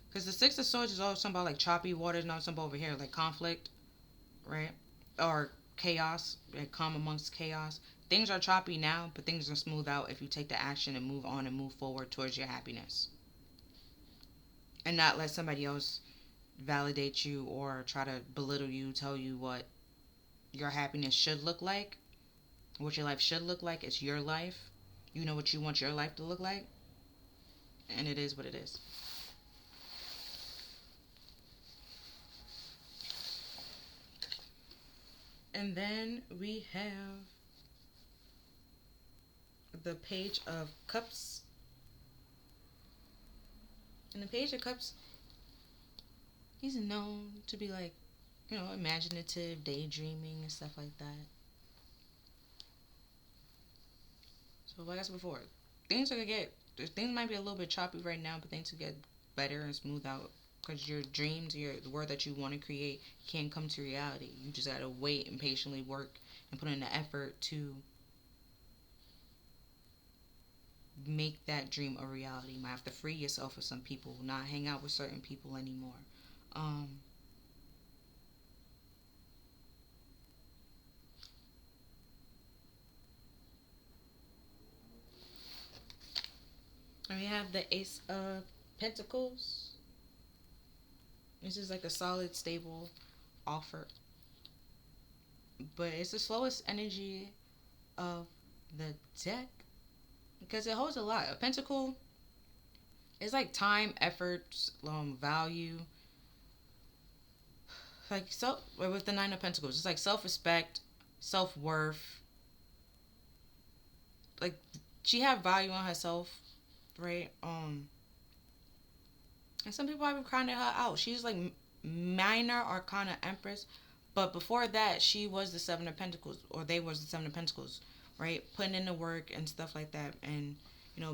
Because the Six of Swords is always something about like choppy waters, not something over here like conflict, right? Or chaos, like calm amongst chaos. Things are choppy now, but things are smooth out if you take the action and move on and move forward towards your happiness. And not let somebody else validate you or try to belittle you, tell you what your happiness should look like, what your life should look like. It's your life. You know what you want your life to look like, and it is what it is. And then we have the Page of Cups. And the Page of Cups, he's known to be like, imaginative, daydreaming, and stuff like that. So, like I said before, things are gonna get, things might be a little bit choppy right now, but things will get better and smooth out. Because your dreams, the word that you want to create, can come to reality. You just gotta wait and patiently work and put in the effort to make that dream a reality. You might have to free yourself of some people, not hang out with certain people anymore. Um, and we have the Ace of Pentacles. This is like a solid, stable offer, but it's the slowest energy of the deck because it holds a lot. A pentacle is like time, effort, value. Like with the Nine of Pentacles, it's like self-respect, self-worth. Like she had value on herself, right? And some people have kind of her out. She's like minor arcana empress, but before that, she was the Seven of Pentacles, or they was the Seven of Pentacles, right? Putting in the work and stuff like that, and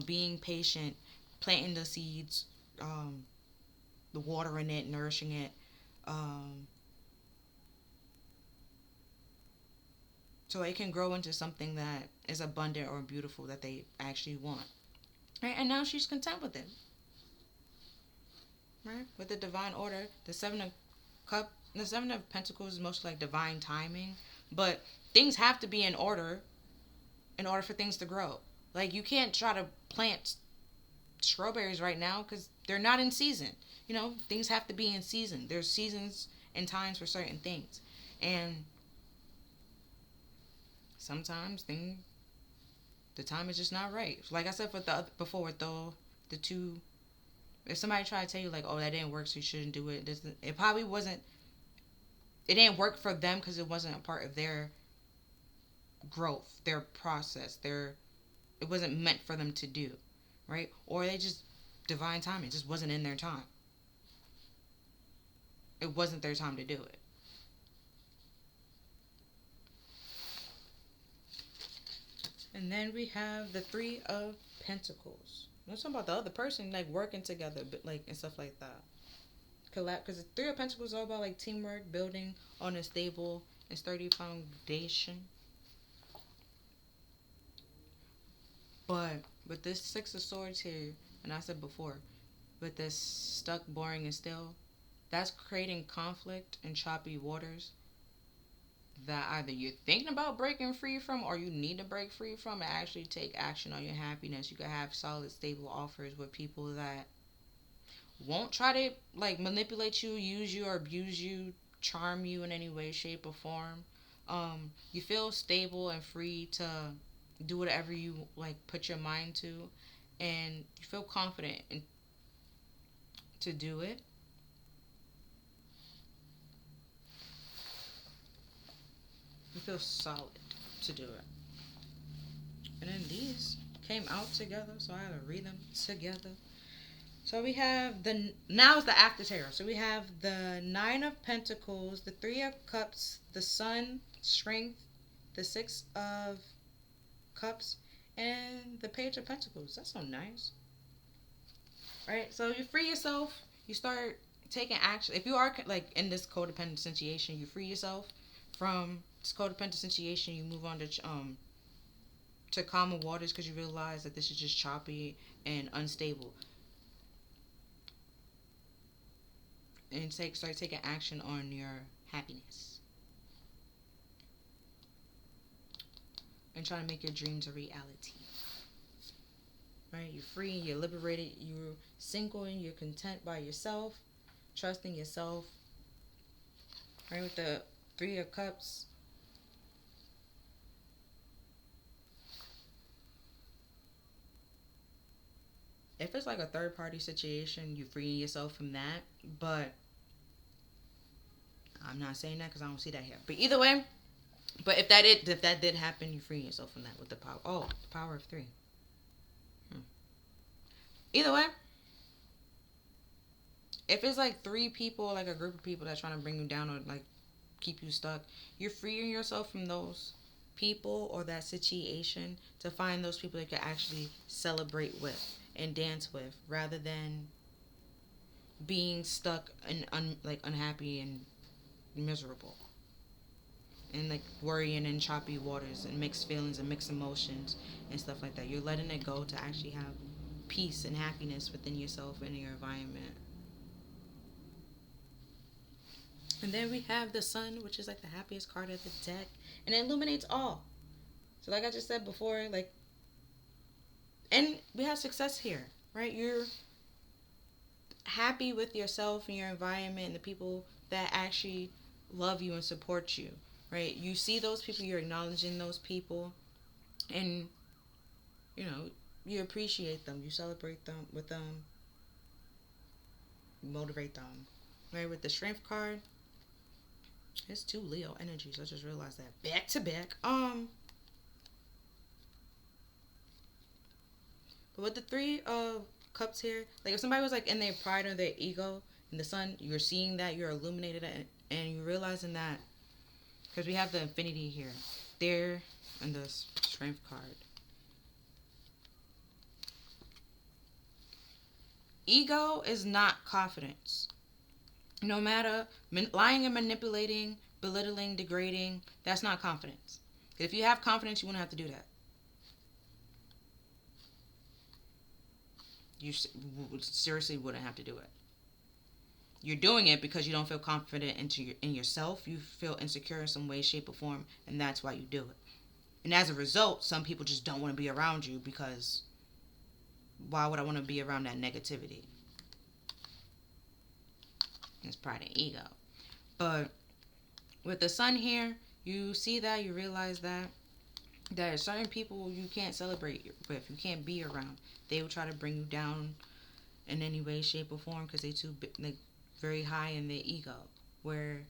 being patient, planting the seeds, the watering it, nourishing it, um, so it can grow into something that is abundant or beautiful that they actually want, right? And now she's content with it, right? With the divine order, the Seven of Pentacles is mostly like divine timing, but things have to be in order for things to grow. Like you can't try to plant strawberries right now because they're not in season. Things have to be in season. There's seasons and times for certain things, and sometimes the time is just not right. Like I said before with the two. If somebody try to tell you like, oh, that didn't work, so you shouldn't do it. It probably wasn't. It didn't work for them because it wasn't a part of their growth, their process, their. It wasn't meant for them to do, right? Or they just divine timing. It just wasn't in their time. It wasn't their time to do it. And then we have the Three of Pentacles. I'm talking about the other person like working together, but like and stuff like that. Because the Three of Pentacles is all about like teamwork, building on a stable and sturdy foundation. But with this Six of Swords here, and I said before, with this stuck, boring, and still, that's creating conflict and choppy waters that either you're thinking about breaking free from or you need to break free from and actually take action on your happiness. You can have solid, stable offers with people that won't try to like manipulate you, use you, or abuse you, charm you in any way, shape, or form. You feel stable and free to do whatever you like put your mind to, and you feel confident to do it. You feel solid to do it. And then these came out together, so I had to read them together. So we have now is the after tarot. So we have the Nine of Pentacles, the Three of Cups, the Sun, Strength, the Six of Cups, and the Page of Pentacles. That's so nice. Right? So you free yourself, you start taking action. If you are like in this codependent situation, you free yourself from this codependent situation, you move on to calmer waters because you realize that this is just choppy and unstable. And start taking action on your happiness and trying to make your dreams a reality. Right? You're free, you're liberated, you're single, and you're content by yourself, trusting yourself. Right? With the Three of Cups, If it's like a third party situation, you freeing yourself from that. But I'm not saying that because I don't see that here. But either way, but if that did happen, you freeing yourself from that with the power. Oh, the power of three. Either way, if it's like three people, like a group of people that's trying to bring you down or like keep you stuck, you're freeing yourself from those people or that situation to find those people that you can actually celebrate with and dance with, rather than being stuck and like unhappy and miserable and like worrying in choppy waters and mixed feelings and mixed emotions and stuff like that. You're letting it go to actually have peace and happiness within yourself and your environment. And then we have the sun, which is like the happiest card of the deck, and it illuminates all. So like I just said before, like, and we have success here, right? You're happy with yourself and your environment and the people that actually love you and support you, right? You see those people, you're acknowledging those people, and you know, you appreciate them, you celebrate them with them, you motivate them, right? With the strength card, it's two Leo energies. I just realized that back to back. But with the three of cups here, like if somebody was like in their pride or their ego in the sun, you're seeing that, you're illuminated, and you're realizing that, because we have the infinity here, there, and the strength card. Ego is not confidence. No matter lying and manipulating, belittling, degrading, that's not confidence. If you have confidence, you wouldn't have to do that. You seriously wouldn't have to do it. You're doing it because you don't feel confident in yourself. You feel insecure in some way, shape, or form, and that's why you do it. And as a result, some people just don't want to be around you, because why would I want to be around that negativity? It's pride and ego. But with the sun here, you see that, you realize that there are certain people you can't celebrate with, you can't be around. They will try to bring you down in any way, shape, or form because they too like very high in their ego. Where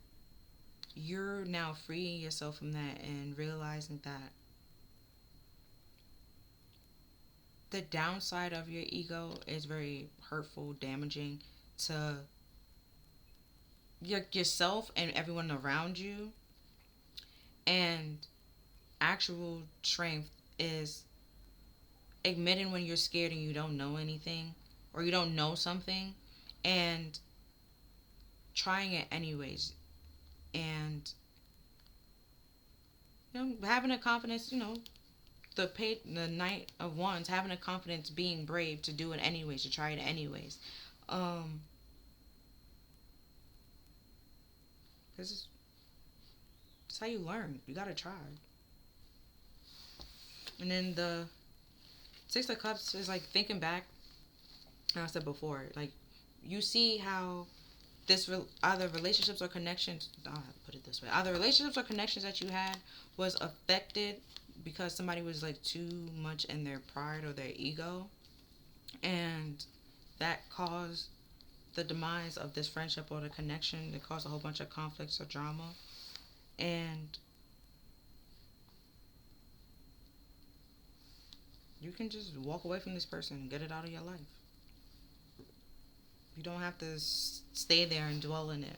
you're now freeing yourself from that and realizing that the downside of your ego is very hurtful, damaging to yourself and everyone around you. And actual strength is admitting when you're scared and you don't know anything or you don't know something and trying it anyways, and having a confidence, the Knight of Wands, having a confidence, being brave to do it anyways, to try it anyways. Because it's how you learn. You gotta try. And then the Six of Cups is like thinking back. Like I said before, like you see how either relationships or connections. I'll have to put it this way: either relationships or connections that you had was affected because somebody was like too much in their pride or their ego, and that caused the demise of this friendship or the connection. It caused a whole bunch of conflicts or drama, and you can just walk away from this person and get it out of your life. You don't have to stay there and dwell in it.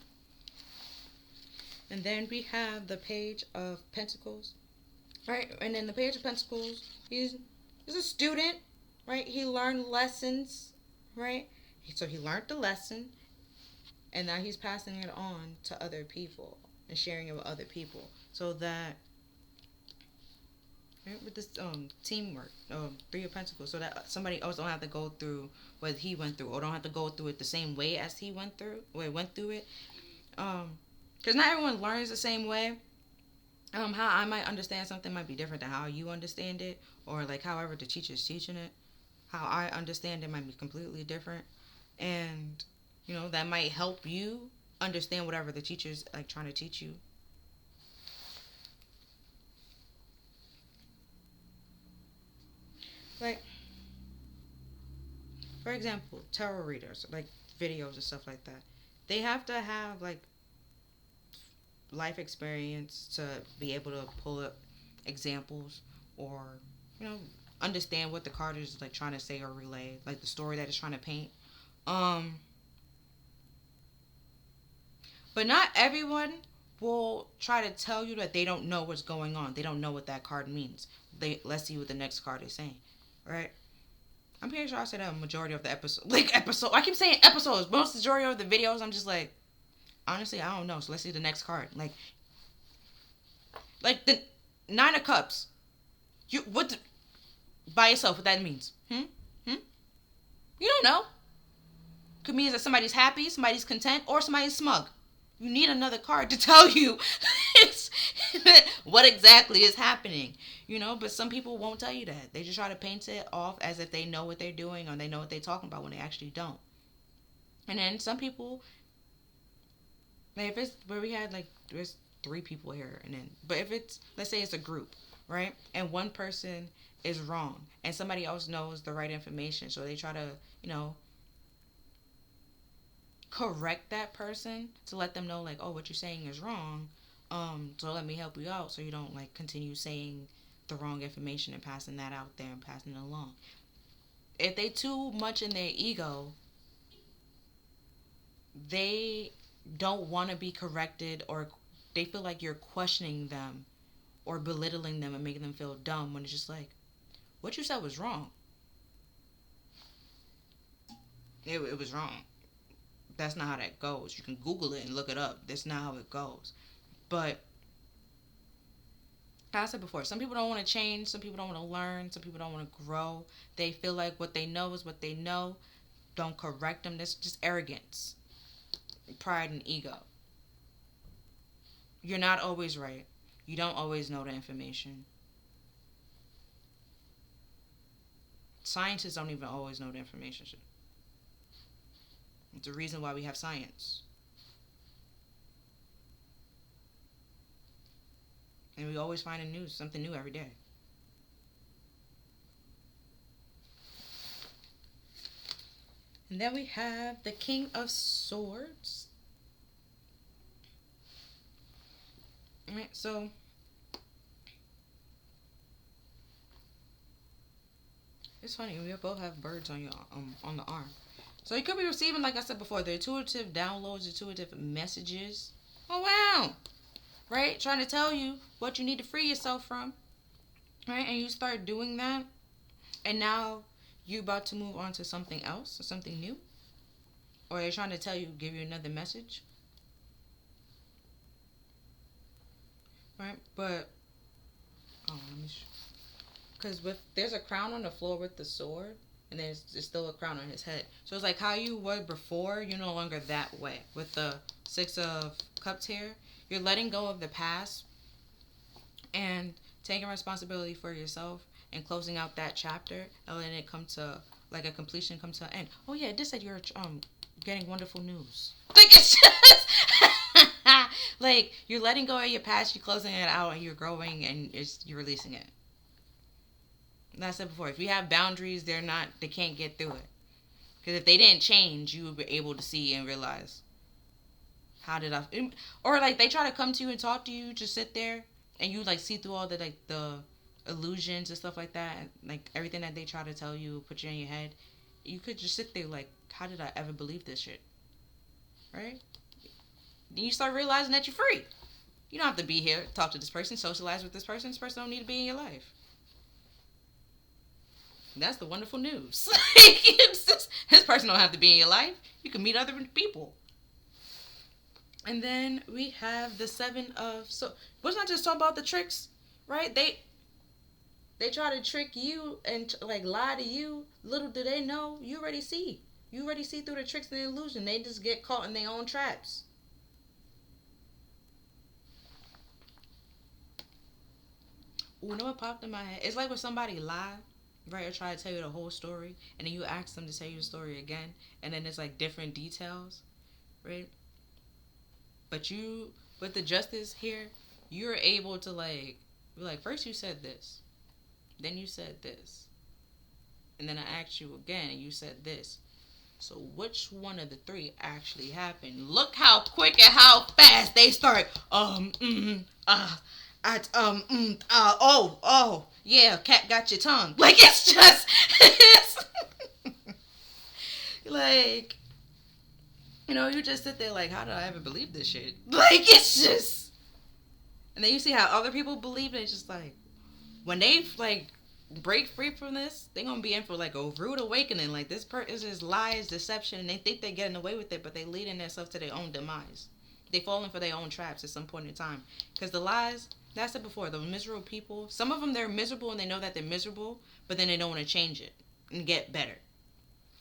And then we have the Page of Pentacles, right? And then the Page of Pentacles, he's a student, right? He learned lessons, right? So he learned the lesson, and now he's passing it on to other people and sharing it with other people, so that with this teamwork, Three of Pentacles, so that somebody else don't have to go through what he went through, or don't have to go through it the same way as he went through it. Because not everyone learns the same way. How I might understand something might be different than how you understand it, or like however the teacher's teaching it, how I understand it might be completely different, and that might help you understand whatever the teacher's like trying to teach you. Like, For example, tarot readers, like videos and stuff like that, they have to have like life experience to be able to pull up examples or, you know, understand what the card is like trying to say or relay, like the story that it's trying to paint. Um, but not everyone will try to tell you that they don't know what's going on. They don't know what that card means. Let's see what the next card is saying, right? I'm pretty sure I said a majority of the episode. I keep saying episodes. Most majority of the videos, I'm just like, honestly, I don't know. So let's see the next card. Like the Nine of Cups. You what? By yourself, what that means? Hmm. You don't know. Could mean that somebody's happy, somebody's content, or somebody's smug. You need another card to tell you what exactly is happening. You know, but some people won't tell you that. They just try to paint it off as if they know what they're doing or they know what they're talking about when they actually don't. And then some people, like if it's where we had like there's 3 people here, and then but if it's, let's say it's a group, right, and one person is wrong and somebody else knows the right information, so they try to, you know, correct that person to let them know like, oh, what you're saying is wrong, so let me help you out so you don't like continue saying the wrong information and passing that out there and passing it along. If they too much in their ego, they don't want to be corrected, or they feel like you're questioning them or belittling them and making them feel dumb, when it's just like, what you said was wrong. It was wrong. That's not how that goes. You can Google it and look it up. That's not how it goes. But as I said before, some people don't want to change. Some people don't want to learn. Some people don't want to grow. They feel like what they know is what they know. Don't correct them. That's just arrogance, pride, and ego. You're not always right. You don't always know the information. Scientists don't even always know the information. It's the reason why we have science. And we always find something new every day. And then we have the King of Swords. Alright, so it's funny, we both have birds on your on the arm. So you could be receiving, like I said before, the intuitive downloads, intuitive messages. Oh wow. Right? Trying to tell you what you need to free yourself from. Right? And you start doing that. And now you about to move on to something else or something new. Or they're trying to tell you, give you another message. Right? But let me because there's a crown on the floor with the sword, and there's still a crown on his head. So it's like how you were before, you're no longer that way. With the 6 of Cups here, you're letting go of the past and taking responsibility for yourself and closing out that chapter and letting it come to like a completion, come to an end. Oh yeah, it just said you're getting wonderful news. Like it's just like you're letting go of your past, you're closing it out, and you're growing, and you're releasing it. Like I said before, if you have boundaries, they can't get through it. Because if they didn't change, you would be able to see and realize, how did I, or like they try to come to you and talk to you, just sit there, and you like see through all the illusions and stuff like that, and like everything that they try to tell you, put you in your head. You could just sit there like, how did I ever believe this shit? Right? Then you start realizing that you're free. You don't have to be here, talk to this person, socialize with this person. This person don't need to be in your life. That's the wonderful news. This person don't have to be in your life. You can meet other people. And then we have the 7 of... So, wasn't I just talking about the tricks? Right? They try to trick you and like lie to you. Little do they know, you already see. You already see through the tricks and the illusion. They just get caught in their own traps. Ooh, you know what popped in my head? It's like when somebody lie, right, or try to tell you the whole story, and then you ask them to tell you the story again, and then it's like different details, right? But you, with the justice here, you're able to like, be like, first you said this, then you said this, And then I asked you again, and you said this. So which one of the three actually happened? Look how quick and how fast they start. Yeah, cat got your tongue. Like, it's just, it's like, you just sit there like, how did I ever believe this shit? Like, it's just, and then you see how other people believe it. It's just like, when they like break free from this, they're gonna be in for like a rude awakening. Like, this is just lies, deception, and they think they're getting away with it, but they leading themselves to their own demise. They falling for their own traps at some point in time. Because the lies, that I said before, the miserable people, some of them, they're miserable and they know that they're miserable, but then they don't want to change it and get better.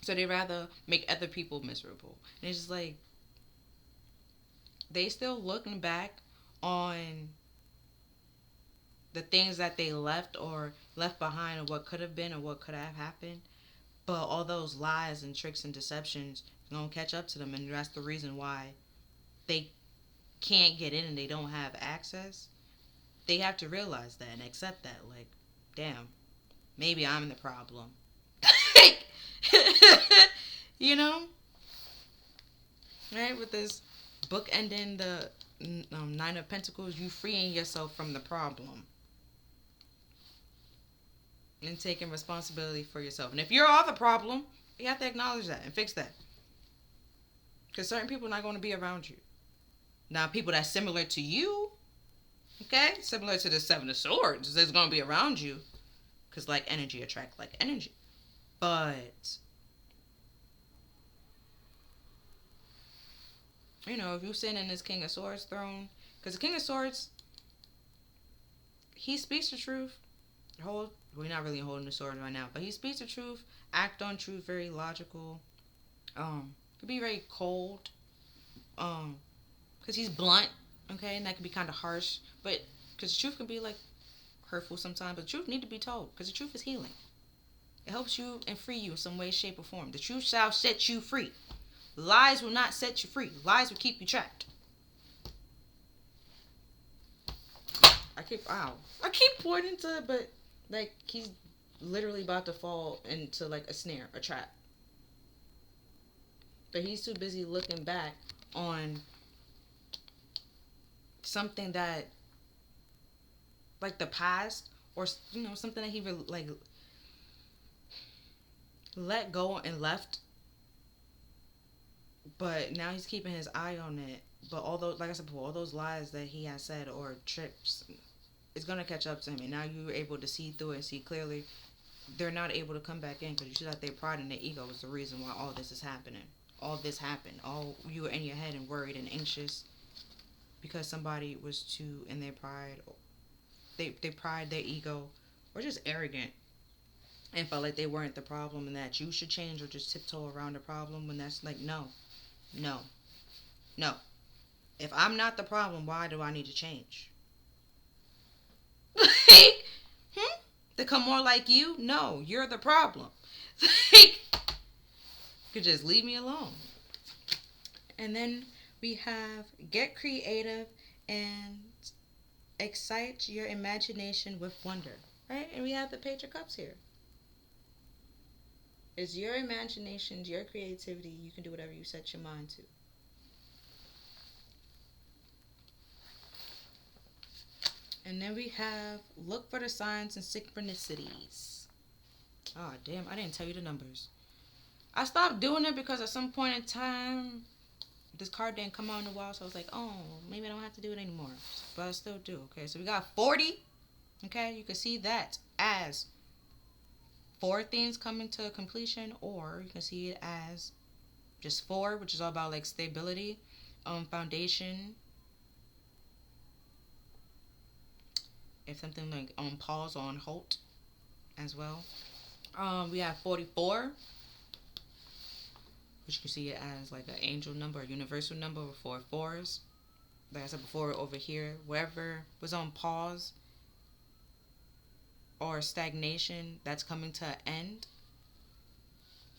So they rather make other people miserable. And it's just like, they still looking back on the things that they left or left behind, or what could have been or what could have happened. But all those lies and tricks and deceptions gonna catch up to them, and that's the reason why they can't get in and they don't have access. They have to realize that and accept that. Like, damn, maybe I'm the problem. you know? Right? With this book ending the Nine of Pentacles, you freeing yourself from the problem. And taking responsibility for yourself. And if you're all the problem, you have to acknowledge that and fix that. Because certain people are not going to be around you. Now, people that's similar to you, okay, similar to the Seven of Swords, is going to be around you. Because like energy attracts like energy. But, if you're sitting in this King of Swords throne, because the King of Swords, he speaks the truth. We're not really holding the sword right now, but he speaks the truth, act on truth, very logical. Could be very cold. Because he's blunt, okay, and that can be kind of harsh. But because the truth can be like hurtful sometimes, but the truth need to be told, because the truth is healing. It helps you and free you in some way, shape, or form. The truth shall set you free. Lies will not set you free. Lies will keep you trapped. I keep pointing to it, but like, he's literally about to fall into like a snare, a trap. But he's too busy looking back on something that, like the past, or something that he like let go and left. But now he's keeping his eye on it. But all those, like I said before, all those lies that he has said or trips, it's going to catch up to him. And now you're able to see through it and see clearly. They're not able to come back in because you see that their pride and their ego is the reason why all this is happening. All this happened. All you were in your head and worried and anxious because somebody was too in their pride. Their pride, their ego, or just arrogant. And felt like they weren't the problem and that you should change or just tiptoe around the problem, when that's like, no. If I'm not the problem, why do I need to change? To come more like you? No, you're the problem. You could just leave me alone. And then we have get creative and excite your imagination with wonder. Right? And we have the Page of Cups here. It's your imagination, your creativity. You can do whatever you set your mind to. And then we have look for the signs and synchronicities. Oh, damn. I didn't tell you the numbers. I stopped doing it because at some point in time, this card didn't come out in a while. So I was like, oh, maybe I don't have to do it anymore. But I still do. Okay, so we got 40. Okay, you can see that as 4 things coming to completion, or you can see it as just 4, which is all about like stability, foundation. If something like on pause or on halt as well. We have 44, which you can see it as like an angel number, a universal number with 4 4s. Like I said before, over here, wherever was on pause or stagnation, that's coming to an end.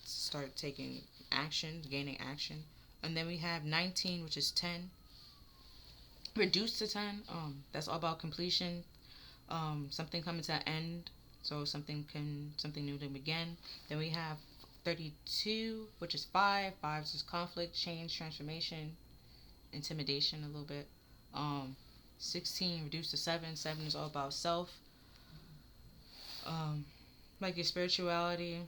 Start taking action, gaining action. And then we have 19, which is 10. Reduced to 10. That's all about completion. Something coming to an end. So something new to begin. Then we have 32, which is 5. 5 is conflict, change, transformation, intimidation a little bit. 16 reduced to 7. 7 is all about self. Like your spirituality,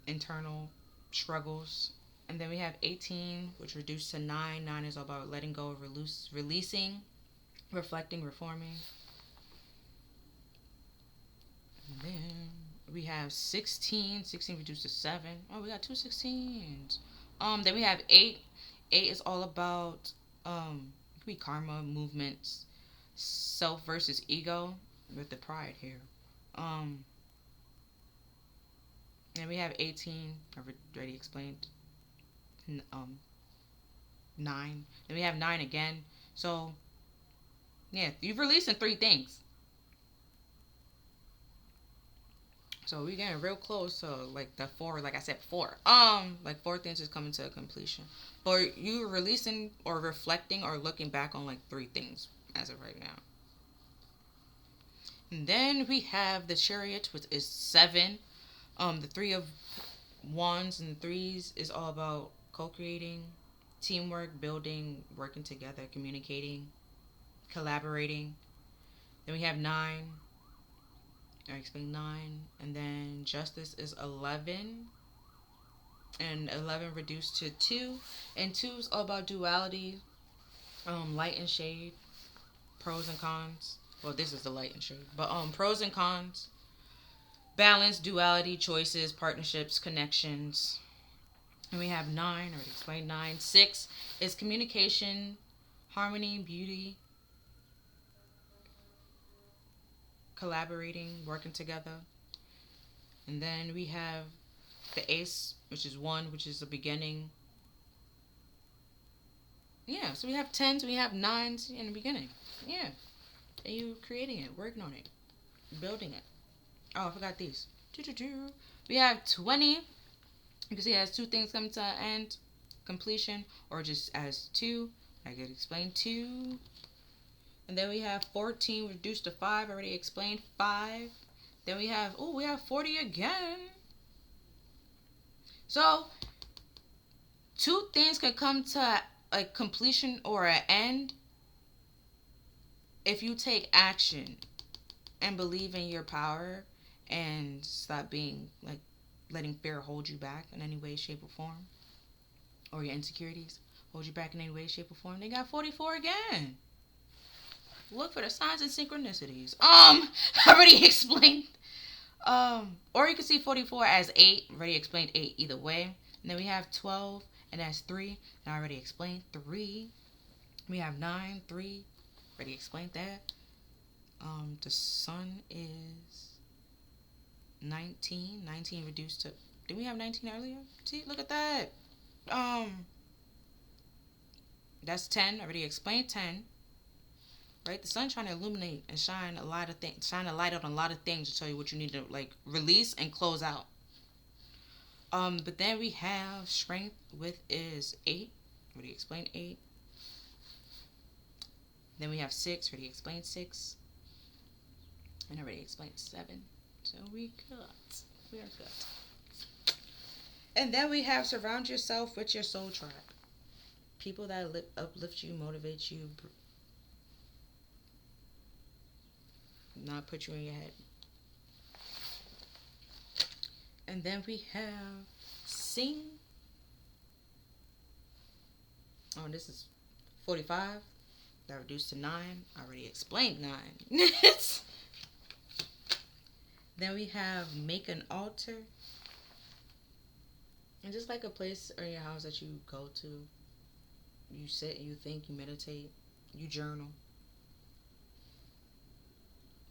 internal struggles. And then we have 18, which reduced to 9. 9 is all about letting go, releasing, reflecting, reforming. And then we have 16. 16 reduced to 7. Oh, we got two 16s. Then we have 8. 8 is all about it could be karma, movements, self versus ego, with the pride here. And we have 18. I've already explained. 9. Then we have 9 again. So yeah, you've released in 3 things. So we're getting real close to like the 4, like I said before. Like 4 things is coming to a completion. But you releasing or reflecting or looking back on like 3 things as of right now. And then we have the Chariot, which is 7. The 3 of Wands and 3s is all about co-creating, teamwork, building, working together, communicating, collaborating. Then we have 9. I explained 9. And then Justice is 11. And 11 reduced to 2. And 2 is all about duality, light and shade, pros and cons. Well, this is the light and shade. But pros and cons, balance, duality, choices, partnerships, connections. And we have 9. I already explained 9. 6 is communication, harmony, beauty, collaborating, working together. And then we have the Ace, which is 1, which is the beginning. Yeah, so we have 10s, we have 9s in the beginning. Yeah. And you creating it, working on it, building it. Oh, I forgot these. We have 20. You can see it has 2 things coming to an end, completion, or just as 2. I could explain 2. And then we have 14 reduced to 5. I already explained 5. Then we have 40 again. So 2 things could come to a completion or an end if you take action and believe in your power and stop being like letting fear hold you back in any way, shape, or form, or your insecurities hold you back in any way, shape, or form. They got 44 again. Look for the signs and synchronicities. I already explained. Or you can see 44 as 8. Already explained 8 either way. And then we have 12, and that's 3. And I already explained 3. We have 9, 3. Already explained that. The sun is 19. 19 reduced to... Did we have 19 earlier? See, look at that. That's 10. I already explained 10. Right? The sun's trying to illuminate and shine a lot of things, shine a light on a lot of things to tell you what you need to like release and close out. But then we have strength with is 8. Already explained 8. Then we have 6. Already explained 6. And already explained 7. So we are good. And then we have surround yourself with your soul tribe. People that uplift you, motivate you, not put you in your head. And then we have sing. Oh, this is 45. That reduced to 9. I already explained 9. Then we have make an altar. And just like a place in your house that you go to. You sit, you think, you meditate, you journal.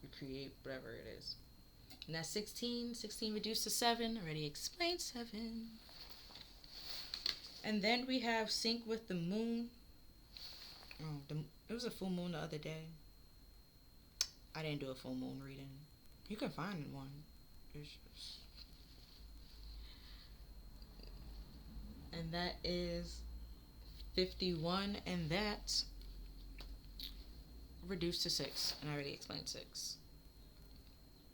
You create whatever it is. And that's 16. 16 reduced to 7. Already explained 7. And then we have sync with the moon. It was a full moon the other day. I didn't do a full moon reading. You can find one. And that is 51. And that's reduced to 6. And I already explained 6.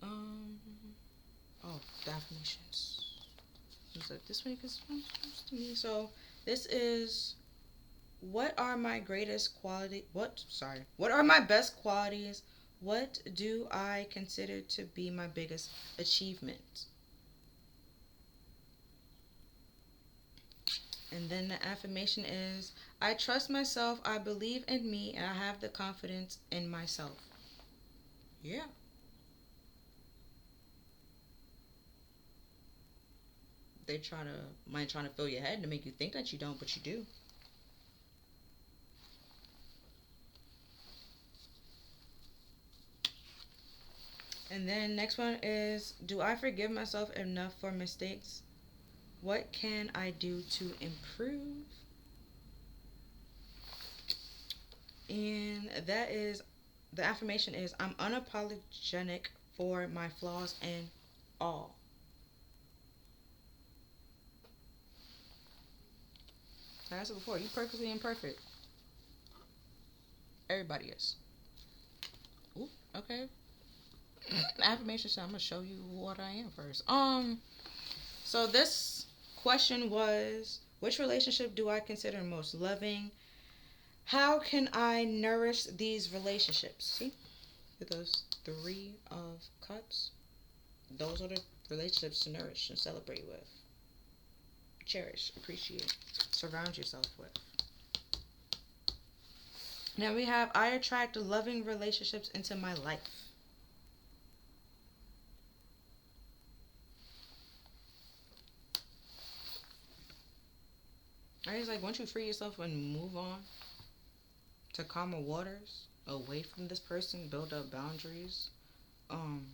Um. Oh, definitions. Is it this way? Because to me. So this is, what are my greatest quality? What? Sorry. What are my best qualities? What do I consider to be my biggest achievement? And then the affirmation is, I trust myself, I believe in me, and I have the confidence in myself. Yeah. They might trying to fill your head to make you think that you don't, but you do. And then next one is, do I forgive myself enough for mistakes? What can I do to improve? And that is, the affirmation is, I'm unapologetic for my flaws and all. Like I said before, you perfectly imperfect. Everybody is. Ooh, okay. Affirmation, so I'm gonna show you what I am first. So this question was, which relationship do I consider most loving? How can I nourish these relationships? See, with those 3 of Cups, those are the relationships to nourish and celebrate with, cherish, appreciate, surround yourself with. Now we have, I attract loving relationships into my life. It's like, once you free yourself and move on to calmer waters, away from this person, build up boundaries. Um,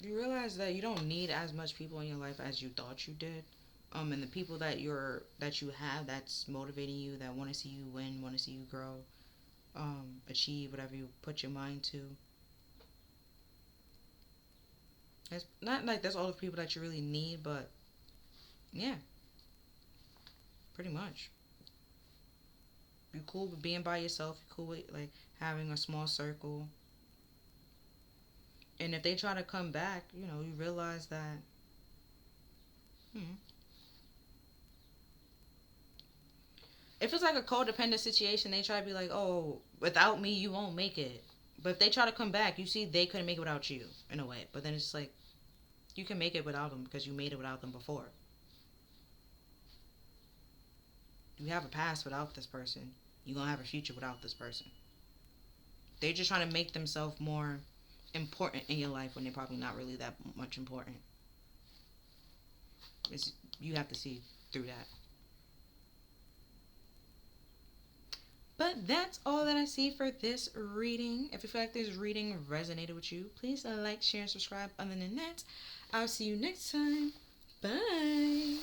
you realize that you don't need as much people in your life as you thought you did. And the people that you have that's motivating you, that want to see you win, want to see you grow, achieve whatever you put your mind to. It's not like that's all the people that you really need, but yeah, pretty much. You're cool with being by yourself. You're cool with like having a small circle. And if they try to come back, you realize that, hmm, if it's like a codependent situation, they try to be like, oh, without me, you won't make it. But if they try to come back, you see they couldn't make it without you, in a way. But then it's like, you can make it without them because you made it without them before. You have a past without this person. You're going to have a future without this person. They're just trying to make themselves more important in your life when they're probably not really that much important. It's, you have to see through that. But that's all that I see for this reading. If you feel like this reading resonated with you, please like, share, and subscribe. Other than that, I'll see you next time. Bye.